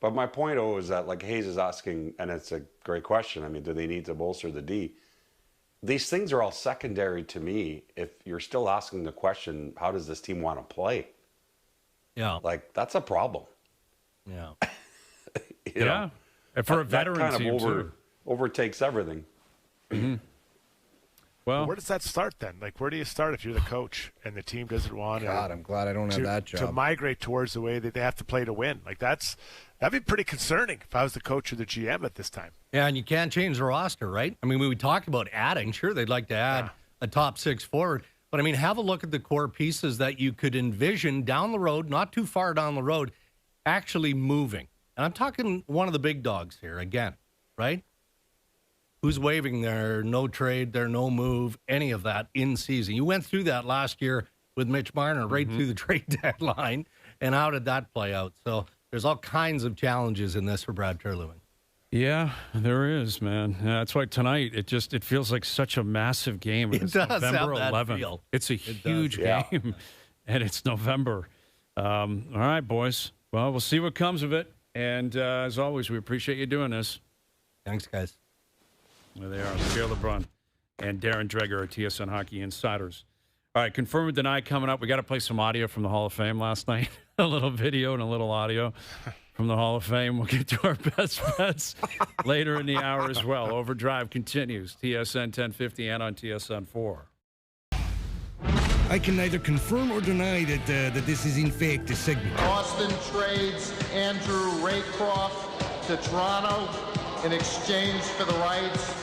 But my point is that, like Hayes is asking, and it's a great question. I mean, do they need to bolster the D? These things are all secondary to me if you're still asking the question, how does this team want to play? Yeah. Like, that's a problem. Yeah. And for a veteran team, too. overtakes everything. Well, where does that start then? Like, where do you start if you're the coach and the team doesn't want God, I'm glad I don't have that job. to migrate towards the way that they have to play to win? Like, that'd be pretty concerning if I was the coach or the GM at this time. Yeah, and you can't change the roster, right? I mean, when we talked about adding, sure, they'd like to add a top 6 forward. But, I mean, have a look at the core pieces that you could envision down the road, not too far down the road, actually moving. And I'm talking one of the big dogs here again, right? Who's waiving their no trade, their no move, any of that in season? You went through that last year with Mitch Marner right through the trade deadline. And how did that play out? So there's all kinds of challenges in this for Brad Terlewin. Yeah, there is, man. That's why tonight it feels like such a massive game. It It's does November have that 11th. feel. It's a huge game, and it's November. All right, boys. Well, we'll see what comes of it. And as always, we appreciate you doing this. Thanks, guys. There they are, Pierre LeBrun and Darren Dreger, our TSN Hockey Insiders. All right, confirm or deny coming up. We got to play some audio from the Hall of Fame last night. A little video and a little audio from the Hall of Fame. We'll get to our best bets later in the hour as well. OverDrive continues. TSN 1050 and on TSN 4. I can neither confirm or deny that this is in fact a segment. Austin trades Andrew Raycroft to Toronto in exchange for the rights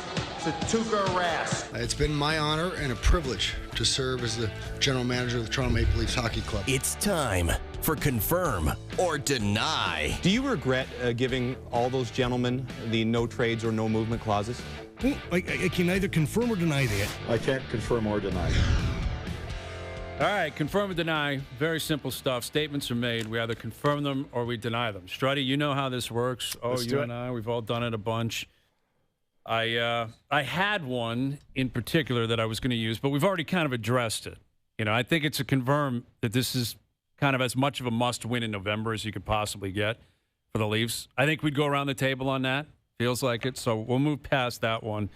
to Tuukka Rask. It's been my honor and a privilege to serve as the general manager of the Toronto Maple Leafs Hockey Club. It's time for Confirm or Deny. Do you regret giving all those gentlemen the no trades or no movement clauses? I can neither confirm or deny that. I can't confirm or deny. All right, confirm or deny. Very simple stuff. Statements are made. We either confirm them or we deny them. Struddy, you know how this works. You and I, we've all done it a bunch. I had one in particular that I was going to use, but we've already kind of addressed it. You know, I think it's a confirm that this is kind of as much of a must-win in November as you could possibly get for the Leafs. I think we'd go around the table on that. Feels like it. So we'll move past that one.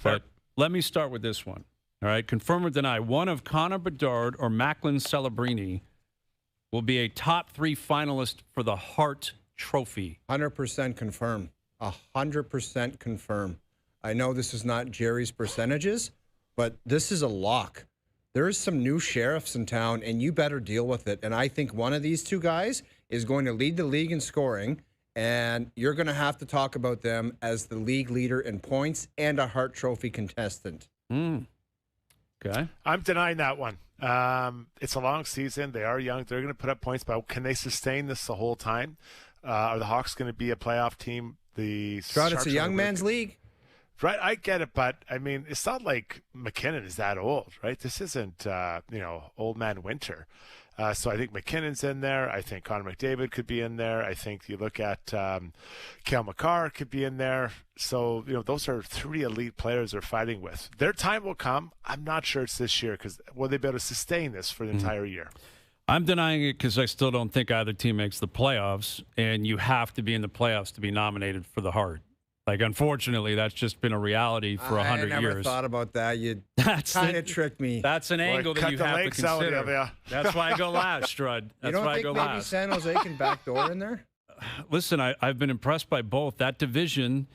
But let me start with this one. All right, confirm or deny. One of Connor Bedard or Macklin Celebrini will be a top 3 finalist for the Hart Trophy. 100% confirm. 100% confirm. I know this is not Jerry's percentages, but this is a lock. There's some new sheriffs in town, and you better deal with it. And I think one of these two guys is going to lead the league in scoring, and you're going to have to talk about them as the league leader in points and a Hart Trophy contestant. Okay. I'm denying that one. It's a long season. They are young. They're going to put up points, but can they sustain this the whole time? Are the Hawks going to be a playoff team? It's a young man's league. Right, I get it, but I mean, it's not like McKinnon is that old, right? This isn't, old man winter. So I think McKinnon's in there. I think Connor McDavid could be in there. I think you look at Cale Makar could be in there. So, those are 3 elite players they're fighting with. Their time will come. I'm not sure it's this year because will they be able to sustain this for the entire year? I'm denying it because I still don't think either team makes the playoffs, and you have to be in the playoffs to be nominated for the Hart. Like, unfortunately, that's just been a reality for 100 years. I never thought about that. You kind of tricked me. That's an angle that you have to consider. That's why I go last, Strud. That's why I go last. Maybe San Jose can backdoor in there? Listen, I've been impressed by both. That division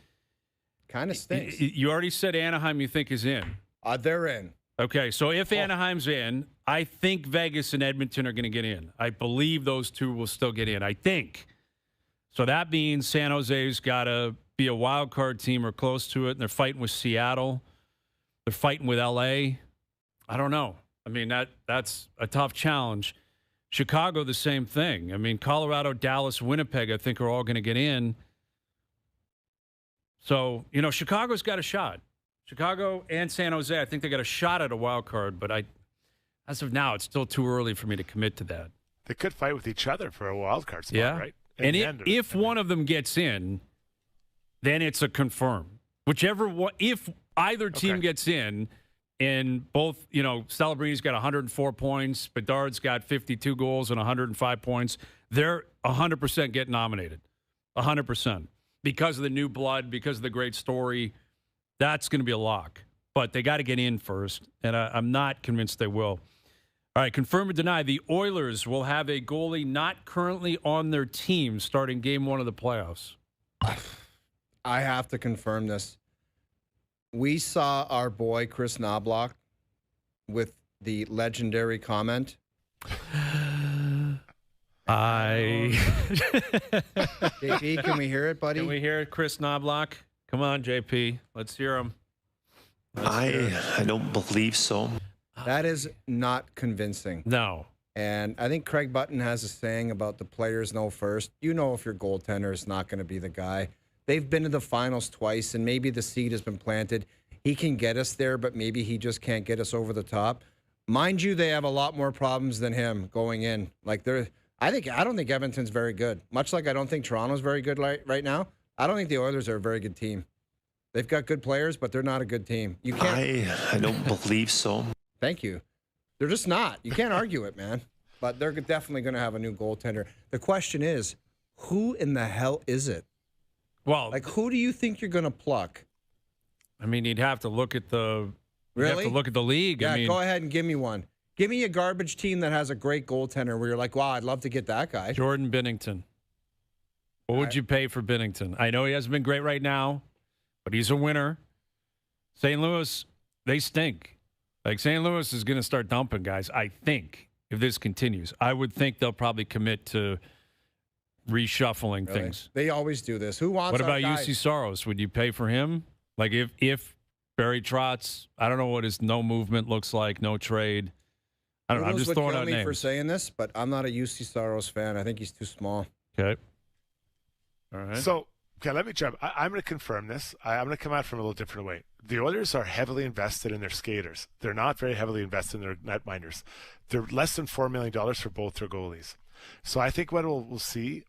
kind of stinks. You already said Anaheim you think is in. They're in. Okay, so if Anaheim's in, I think Vegas and Edmonton are going to get in. I believe those two will still get in. I think. So that means San Jose's got to be a wild card team or close to it, and they're fighting with Seattle. They're fighting with L.A. I don't know. I mean, that's a tough challenge. Chicago, the same thing. I mean, Colorado, Dallas, Winnipeg, I think are all going to get in. So, Chicago's got a shot. Chicago and San Jose, I think they got a shot at a wild card, but as of now, it's still too early for me to commit to that. They could fight with each other for a wild card spot, right? And if one of them gets in, then it's a confirm. If either team gets in, and both, Celebrini's got 104 points, Bedard's got 52 goals and 105 points, they're 100% get nominated. 100%. Because of the new blood, because of the great story, that's going to be a lock. But they got to get in first, and I'm not convinced they will. All right, confirm or deny, the Oilers will have a goalie not currently on their team starting game 1 of the playoffs. I have to confirm this. We saw our boy Chris Knobloch with the legendary comment. JP, can we hear it, buddy? Can we hear it, Chris Knobloch? Come on, JP. Let's hear him. I don't believe so. That is not convincing. No. And I think Craig Button has a saying about the players know first. You know if your goaltender is not going to be the guy. They've been to the finals twice, and maybe the seed has been planted. He can get us there, but maybe he just can't get us over the top. Mind you, they have a lot more problems than him going in. Like I don't think Edmonton's very good. Much like I don't think Toronto's very good right now. I don't think the Oilers are a very good team. They've got good players, but they're not a good team. You can't. I don't believe so. Thank you. They're just not. You can't argue it, man. But they're definitely going to have a new goaltender. The question is, who in the hell is it? Well, like, who do you think you're going to pluck? I mean, you'd have to look at the. Really? You have to look at the league. Yeah, I mean, go ahead and give me one. Give me a garbage team that has a great goaltender where you're like, wow, I'd love to get that guy. Jordan Binnington. What would you pay for Binnington? I know he hasn't been great right now, but he's a winner. St. Louis, they stink. Like, St. Louis is going to start dumping guys, I think, if this continues. I would think they'll probably commit to reshuffling things. They always do this. Who wants What about guys? UC Soros? Would you pay for him? Like, if Barry Trotz, I don't know what his no movement looks like, no trade. I don't know. I'm just throwing out names. Me for saying this, but I'm not a UC Soros fan. I think he's too small. Okay. All right. So, let me jump. I'm going to confirm this. I'm going to come at it from a little different way. The Oilers are heavily invested in their skaters. They're not very heavily invested in their netminders. They're less than $4 million for both their goalies. So I think what we'll see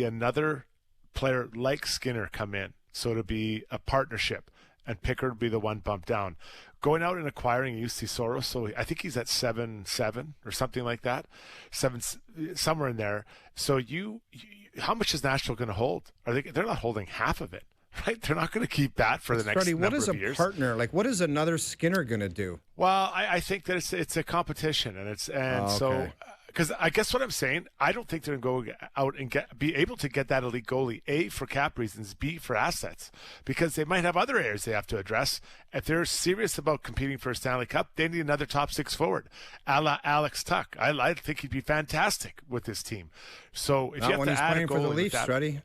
another player like Skinner come in. So it'll be a partnership, and Pickard will be the one bumped down. Going out and acquiring UC Soros, so I think he's at 7-7 or something like that, somewhere in there. So how much is Nashville going to hold? They're not holding half of it, right? They're not going to keep that for the next number of years. What is a partner? Like, what is another Skinner going to do? Well, I think that it's a competition, so. Because I guess what I'm saying, I don't think they're going to go out and be able to get that elite goalie, A, for cap reasons, B, for assets, because they might have other areas they have to address. If they're serious about competing for a Stanley Cup, they need another top six forward, a la Alex Tuck. I think he'd be fantastic with this team. So if you have to add a goalie for the Leafs, Freddie.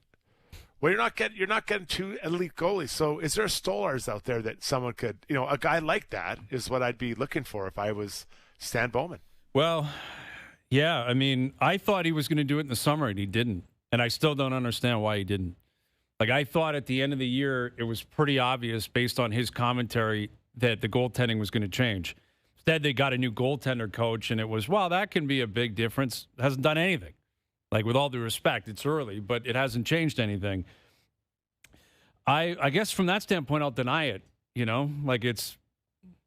Well, you're not getting two elite goalies. So is there a Stolars out there that someone could, a guy like that is what I'd be looking for if I was Stan Bowman. Well, yeah, I mean, I thought he was going to do it in the summer, and he didn't. And I still don't understand why he didn't. Like, I thought at the end of the year, it was pretty obvious based on his commentary that the goaltending was going to change. Instead, they got a new goaltender coach, and it was, well, that can be a big difference. Hasn't done anything. Like, with all due respect, it's early, but it hasn't changed anything. I guess from that standpoint, I'll deny it. Like, it's,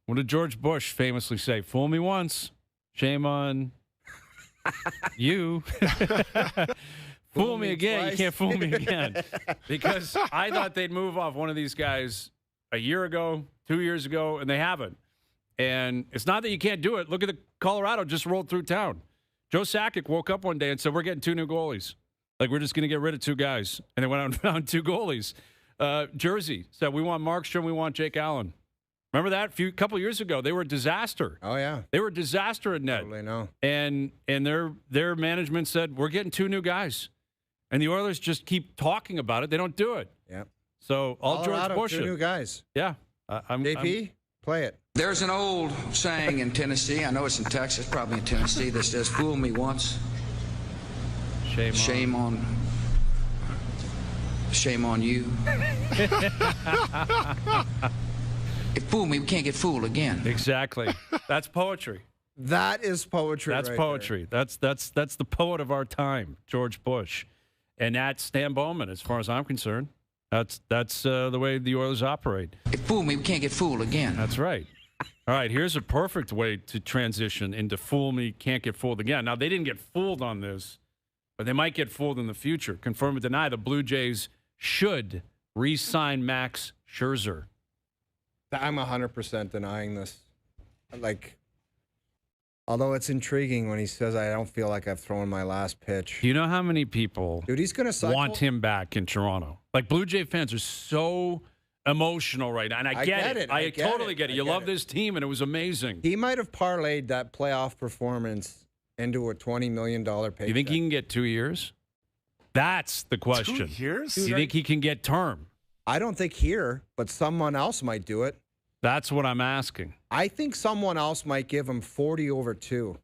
what did George Bush famously say? Fool me once, shame on you. Fool me again, twice. You can't fool me again. Because I thought they'd move off one of these guys a year ago, 2 years ago, and they haven't. And it's not that you can't do it. Look at the Colorado just rolled through town. Joe Sakic woke up one day and said, we're getting two new goalies. Like, we're just going to get rid of two guys. And they went out and found two goalies. Jersey said, we want Markstrom, we want Jake Allen. Remember that? A couple years ago, they were a disaster. Oh, yeah. They were a disaster in net. Totally know. And their management said, we're getting two new guys. And the Oilers just keep talking about it. They don't do it. Yeah. So all George Bush. Two new guys. Yeah. JP, play it. There's an old saying in Tennessee, I know it's in Texas, probably in Tennessee, that says, fool me once. Shame on you. If fool me, we can't get fooled again. Exactly. That's poetry. That is poetry. That's poetry. There. That's the poet of our time, George Bush, and that's Stan Bowman. As far as I'm concerned, that's the way the Oilers operate. If fool me, we can't get fooled again. That's right. All right. Here's a perfect way to transition into fool me, can't get fooled again. Now they didn't get fooled on this, but they might get fooled in the future. Confirm or deny, the Blue Jays should re-sign Max Scherzer. I'm 100% denying this. Like, although it's intriguing when he says, I don't feel like I've thrown my last pitch. Do you know how many people he's gonna want him back in Toronto? Like, Blue Jay fans are so emotional right now. And I get it. I totally get it. You love this team, and it was amazing. He might have parlayed that playoff performance into a $20 million paycheck. You think he can get 2 years? That's the question. 2 years? Do you think he can get term? I don't think here, but someone else might do it. That's what I'm asking. I think someone else might give him 40 over 2.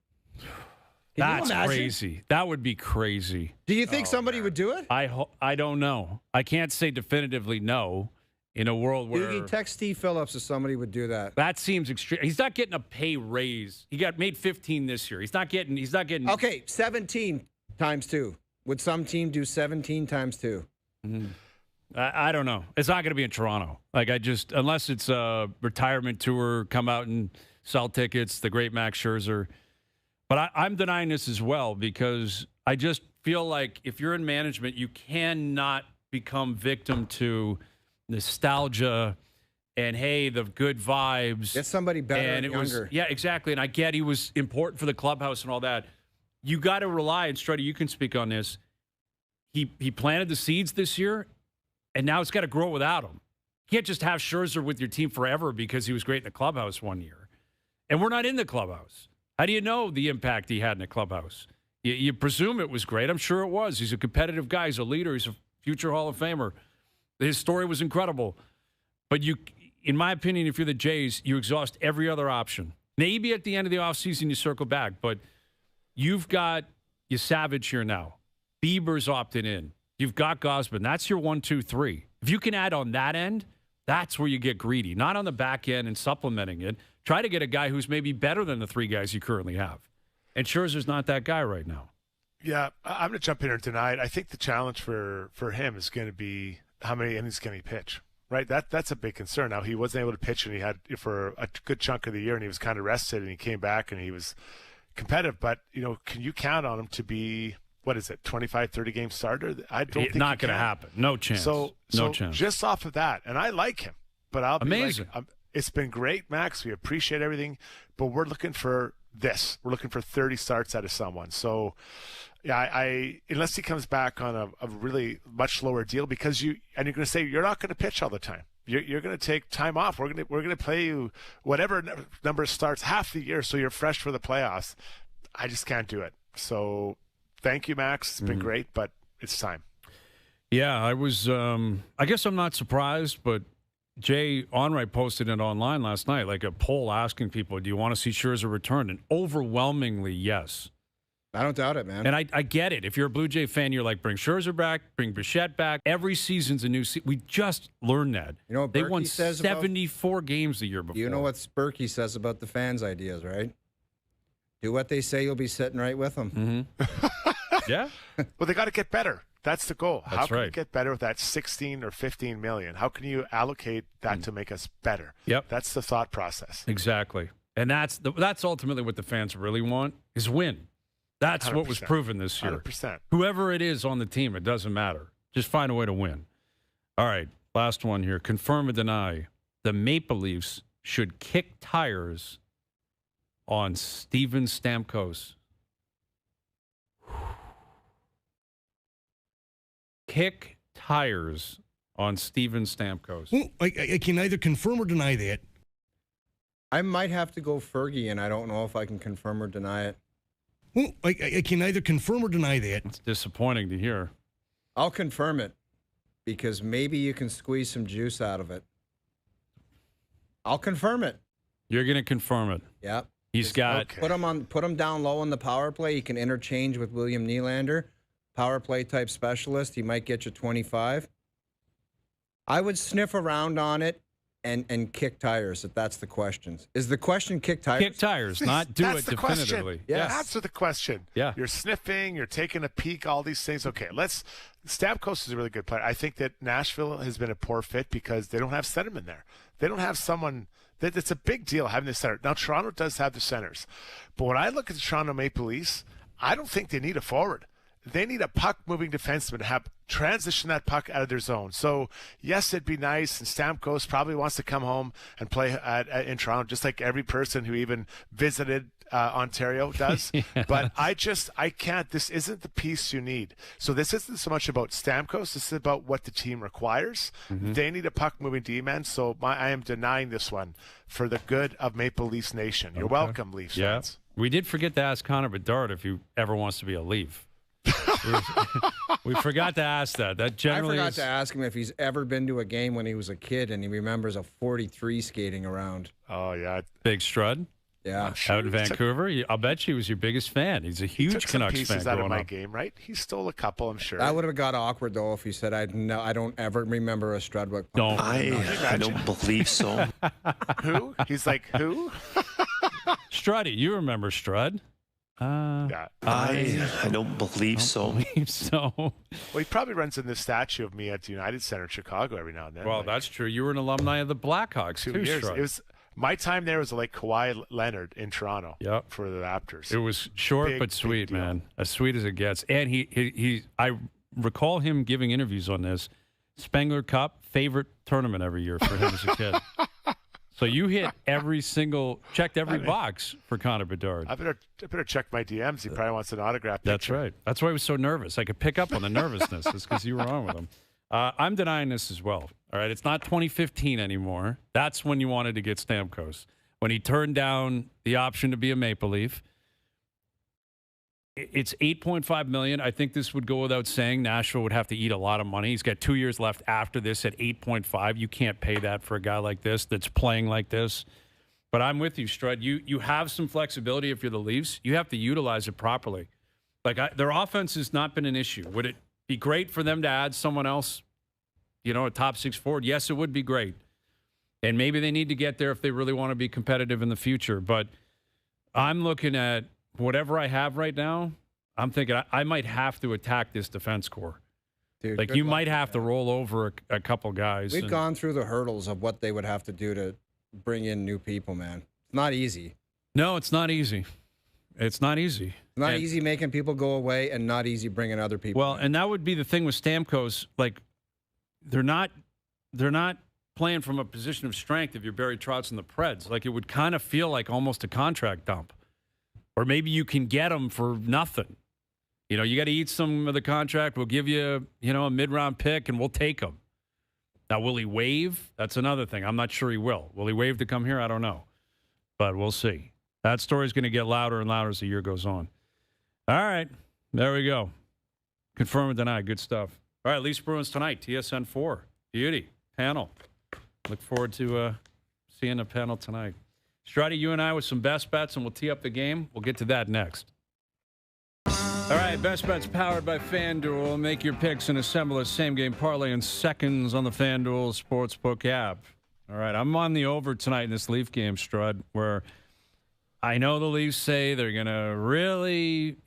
That's crazy. That would be crazy. Do you think somebody would do it? I don't know. I can't say definitively no in a world where... You text Steve Phillips if somebody would do that. That seems extreme. He's not getting a pay raise. He got made 15 this year. He's not getting... Okay, 17 times 2. Would some team do 17 times 2? Mm-hmm. I don't know. It's not going to be in Toronto. Unless it's a retirement tour, come out and sell tickets, the great Max Scherzer. But I'm denying this as well because I just feel like if you're in management, you cannot become victim to nostalgia and, hey, the good vibes. Get somebody better and younger. Yeah, exactly. And I get he was important for the clubhouse and all that. You got to rely, and Struddy, you can speak on this. He planted the seeds this year, and now it's got to grow without him. You can't just have Scherzer with your team forever because he was great in the clubhouse one year. And we're not in the clubhouse. How do you know the impact he had in the clubhouse? You presume it was great. I'm sure it was. He's a competitive guy. He's a leader. He's a future Hall of Famer. His story was incredible. But in my opinion, if you're the Jays, you exhaust every other option. Maybe at the end of the offseason you circle back, but you've got your Savage here now. Bieber's opted in. You've got Gausman. That's your 1, 2, 3. If you can add on that end, that's where you get greedy. Not on the back end and supplementing it. Try to get a guy who's maybe better than the 3 guys you currently have. And Scherzer's not that guy right now. Yeah, I'm going to jump in here tonight. I think the challenge for him is going to be how many innings can he pitch, right? That's a big concern. Now, he wasn't able to pitch, and he had for a good chunk of the year, and he was kind of rested, and he came back, and he was competitive. But, can you count on him to be, 25, 30-game starter? I don't think not going to happen. No chance. No chance. Just off of that, and I like him, but I'll be amazing. It's been great, Max. We appreciate everything, but we're looking for this. We're looking for 30 starts out of someone. So, yeah, unless he comes back on a really much lower deal, because you're going to say you're not going to pitch all the time. You're going to take time off. We're going to play you whatever number of starts half the year, so you're fresh for the playoffs. I just can't do it. So, thank you, Max. It's been great, but it's time. Yeah, I was. I guess I'm not surprised, but Jay Onright posted it online last night, like a poll asking people, do you want to see Scherzer return? And overwhelmingly, yes. I don't doubt it, man. And I get it. If you're a Blue Jay fan, you're like, bring Scherzer back, bring Bichette back. Every season's a new season. We just learned that. You know what they Berkey won says 74 games the year before. You know what Berkey says about the fans' ideas, right? Do what they say, you'll be sitting right with them. Mm-hmm. Yeah. Well, they got to get better. That's the goal. That's How can right. you get better with that 16 or 15 million? How can you allocate that to make us better? Yep. That's the thought process. Exactly. And that's ultimately what the fans really want is win. That's 100%. What was proven this year. 100%. Whoever it is on the team, it doesn't matter. Just find a way to win. All right, last one here. Confirm or deny the Maple Leafs should kick tires on Steven Stamkos. Kick tires on Steven Stamkos. Well, I can either confirm or deny that. I might have to go Fergie, and I don't know if I can confirm or deny it. Well, I can either confirm or deny that. It's disappointing to hear. I'll confirm it because maybe you can squeeze some juice out of it. I'll confirm it. You're going to confirm it. Yep. He's got okay. Put him down low on the power play. He can interchange with William Nylander. Power play type specialist. He might get you 25. I would sniff around on it and kick tires if that's the question. Is the question kick tires? Kick tires, not do it definitively. Yes. Answer the question. Yeah. You're sniffing, you're taking a peek, all these things. Okay, Stamkos is a really good player. I think that Nashville has been a poor fit because they don't have centerman there. They don't have someone it's a big deal having the center. Now, Toronto does have the centers. But when I look at the Toronto Maple Leafs, I don't think they need a forward. They need a puck-moving defenseman to have transition that puck out of their zone. So, yes, it'd be nice, and Stamkos probably wants to come home and play in Toronto, just like every person who even visited Ontario does. But I can't. This isn't the piece you need. So this isn't so much about Stamkos. This is about what the team requires. They need a puck-moving D-man. So I am denying this one for the good of Maple Leafs Nation. You're welcome, Leafs fans. We did forget to ask Connor Bedard if he ever wants to be a Leaf. We forgot to ask that. That generally I forgot to ask him if he's ever been to a game when he was a kid and he remembers a 43 skating around. Oh, yeah. Big Strud? Yeah. Out in Vancouver? I'll bet he was your biggest fan. He's a huge Canucks fan out of my up. game, right? He stole a couple, I'm sure. That would have got awkward, though, if he said, I don't ever remember a Strudwick. I don't believe so. Who? He's like, who? Struddy. You remember Strud? Yeah. I don't believe so. Well, he probably runs in this statue of me at the United Center in Chicago every now and then. Well, that's true. You were an alumni of the Blackhawks, 2 too, years. Strud. It was my time there was like Kawhi Leonard in Toronto for the Raptors. It was short but sweet, man. As sweet as it gets. And I recall him giving interviews on this. Spengler Cup, favorite tournament every year for him as a kid. So you checked every box for Connor Bedard. I better check my DMs. He probably wants an autograph picture. That's right. That's why he was so nervous. I could pick up on the nervousness. It's because you were on with him. I'm denying this as well. All right, it's not 2015 anymore. That's when you wanted to get Stamkos. When he turned down the option to be a Maple Leaf. It's $8.5 million. I think this would go without saying. Nashville would have to eat a lot of money. He's got 2 years left after this at $8.5. You can't pay that for a guy like this that's playing like this. But I'm with you, Strud. You have some flexibility if you're the Leafs. You have to utilize it properly. Their offense has not been an issue. Would it be great for them to add someone else, a top six forward? Yes, it would be great. And maybe they need to get there if they really want to be competitive in the future. But I'm looking at whatever I have right now, I'm thinking I might have to attack this defense core. Dude, you might have to roll over a couple guys. We've gone through the hurdles of what they would have to do to bring in new people, man. It's not easy. No, it's not easy. It's not easy. It's not easy making people go away and not easy bringing other people in. And that would be the thing with Stamkos. They're not playing from a position of strength if you're Barry Trotz and the Preds. It would kind of feel like almost a contract dump. Or maybe you can get them for nothing. You got to eat some of the contract. We'll give you, a mid-round pick, and we'll take him. Now, will he waive? That's another thing. I'm not sure he will. Will he waive to come here? I don't know. But we'll see. That story's going to get louder and louder as the year goes on. All right. There we go. Confirm or deny. Good stuff. All right. Leafs Bruins tonight. TSN 4. Beauty. Panel. Look forward to seeing the panel tonight. Strutty, you and I with some best bets, and we'll tee up the game. We'll get to that next. All right, best bets powered by FanDuel. Make your picks and assemble a same-game parlay in seconds on the FanDuel Sportsbook app. All right, I'm on the over tonight in this Leaf game, Strud, where I know the Leafs say they're going to really,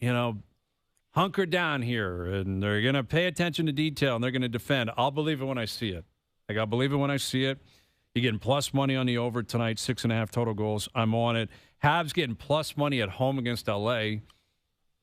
hunker down here, and they're going to pay attention to detail, and they're going to defend. I'll believe it when I see it. I'll believe it when I see it. You're getting plus money on the over tonight, 6.5 total goals. I'm on it. Habs getting plus money at home against L.A.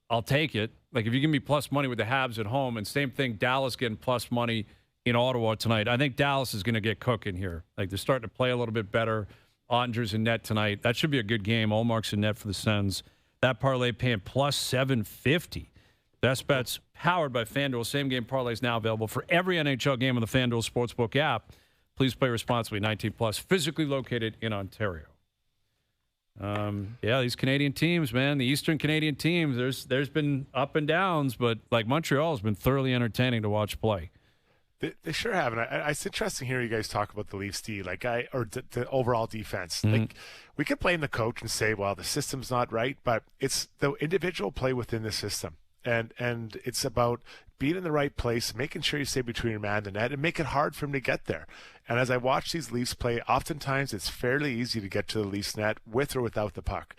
I'll take it. If you give me plus money with the Habs at home, and same thing, Dallas getting plus money in Ottawa tonight. I think Dallas is going to get cooking here. They're starting to play a little bit better. Ottinger's in net tonight. That should be a good game. Olmark's in net for the Sens. That parlay paying plus 750. Best bets powered by FanDuel. Same game parlay is now available for every NHL game on the FanDuel Sportsbook app. Please play responsibly, 18 plus, physically located in Ontario. These Canadian teams, man, the Eastern Canadian teams, there's been up and downs, but Montreal has been thoroughly entertaining to watch play. They sure have. And it's interesting hearing you guys talk about the Leafs D, the overall defense. We could blame the coach and say, well, the system's not right, but it's the individual play within the system. And it's about being in the right place, making sure you stay between your man and the net, and make it hard for him to get there. And as I watch these Leafs play, oftentimes it's fairly easy to get to the Leafs net with or without the puck.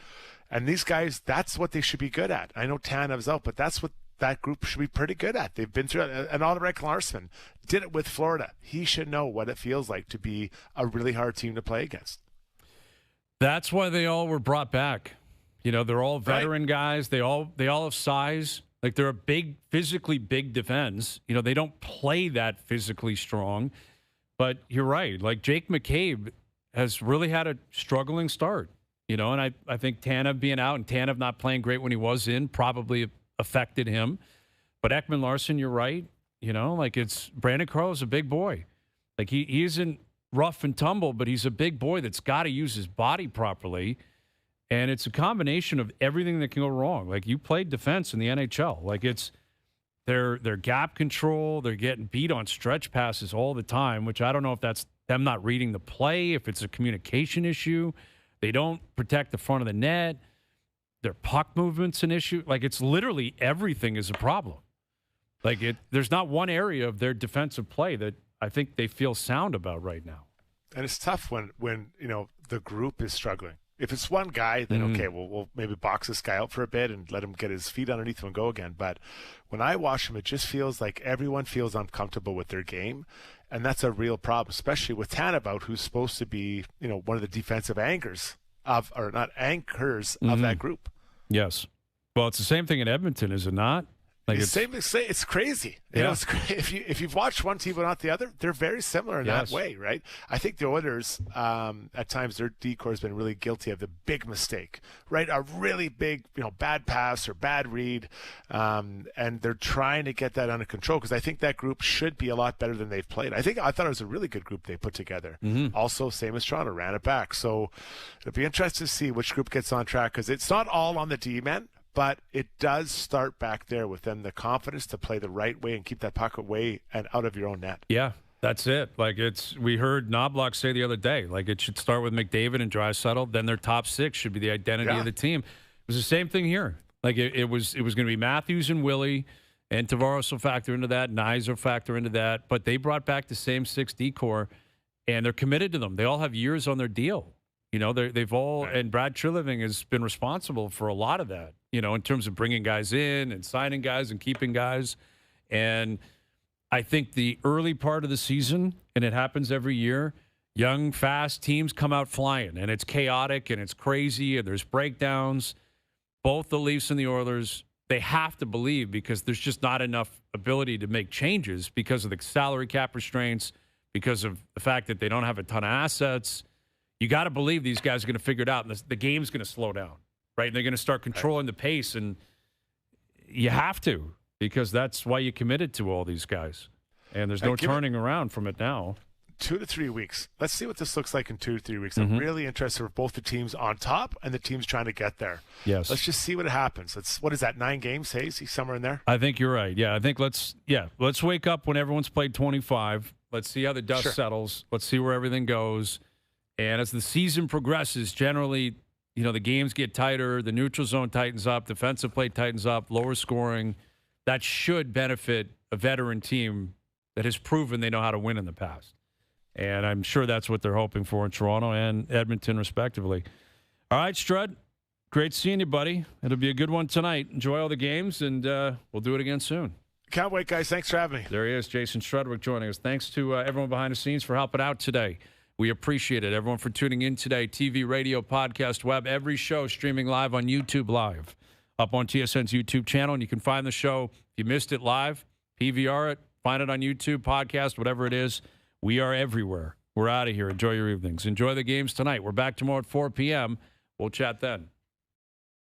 And these guys, that's what they should be good at. I know Tanev's out, but that's what that group should be pretty good at. They've been through it. And Ulrich Larsson did it with Florida. He should know what it feels like to be a really hard team to play against. That's why they all were brought back. They're all veteran guys. They all have size. They're a physically big defense. They don't play that physically strong. But you're right. Jake McCabe has really had a struggling start. and I think Tanev being out and Tanev not playing great when he was in probably affected him. But Ekman Larsson, you're right. It's Brandon Carlo's a big boy. Like he isn't rough and tumble, but he's a big boy that's got to use his body properly. And it's a combination of everything that can go wrong. Like you played defense in the NHL. Like it's their gap control. They're getting beat on stretch passes all the time, which I don't know if that's them not reading the play, if it's a communication issue. They don't protect the front of the net. Their puck movement's an issue. Like it's literally everything is a problem. Like there's not one area of their defensive play that I think they feel sound about right now. And it's tough when the group is struggling. If it's one guy, then okay, we'll maybe box this guy out for a bit and let him get his feet underneath him and go again. But when I watch him, it just feels like everyone feels uncomfortable with their game, and that's a real problem, especially with Tanev out, who's supposed to be one of the defensive anchors of that group. Yes. Well, it's the same thing in Edmonton, is it not? Like it's crazy. If you've watched one team but not the other, they're very similar in that way, right? I think the Oilers, at times, their decor has been really guilty of the big mistake, right? A really big, bad pass or bad read, and they're trying to get that under control because I think that group should be a lot better than they've played. I thought it was a really good group they put together. Also, same as Toronto, ran it back. So it'll be interesting to see which group gets on track because it's not all on the D-men. But it does start back there with them, the confidence to play the right way and keep that puck away and out of your own net. Yeah, that's it. We heard Knobloch say the other day, it should start with McDavid and Draisaitl, then their top six should be the identity of the team. It was the same thing here. It was going to be Matthews and Willie, and Tavares will factor into that, Nyes will factor into that, but they brought back the same six decor, and they're committed to them. They all have years on their deal. They've all, and Brad Treliving has been responsible for a lot of that, in terms of bringing guys in and signing guys and keeping guys. And I think the early part of the season, and it happens every year, young, fast teams come out flying, and it's chaotic and it's crazy and there's breakdowns. Both the Leafs and the Oilers, they have to believe because there's just not enough ability to make changes because of the salary cap restraints, because of the fact that they don't have a ton of assets. You got to believe these guys are going to figure it out, and the game's going to slow down, right? And they're going to start controlling the pace, and you have to because that's why you committed to all these guys. And there's no turning around from it now. 2 to 3 weeks. Let's see what this looks like in 2 to 3 weeks. I'm really interested for both the teams on top and the teams trying to get there. Yes. Let's just see what happens. What is that, 9 games, Hayes? Somewhere in there? I think you're right. Yeah, I think let's wake up when everyone's played 25. Let's see how the dust settles. Let's see where everything goes. And as the season progresses, generally, the games get tighter, the neutral zone tightens up, defensive play tightens up, lower scoring. That should benefit a veteran team that has proven they know how to win in the past. And I'm sure that's what they're hoping for in Toronto and Edmonton, respectively. All right, Strud, great seeing you, buddy. It'll be a good one tonight. Enjoy all the games, and we'll do it again soon. Can't wait, guys. Thanks for having me. There he is, Jason Strudwick joining us. Thanks to everyone behind the scenes for helping out today. We appreciate it. Everyone for tuning in today. TV, radio, podcast, web, every show streaming live on YouTube Live, up on TSN's YouTube channel. And you can find the show, if you missed it live, PVR it, find it on YouTube, podcast, whatever it is. We are everywhere. We're out of here. Enjoy your evenings. Enjoy the games tonight. We're back tomorrow at 4 p.m. We'll chat then.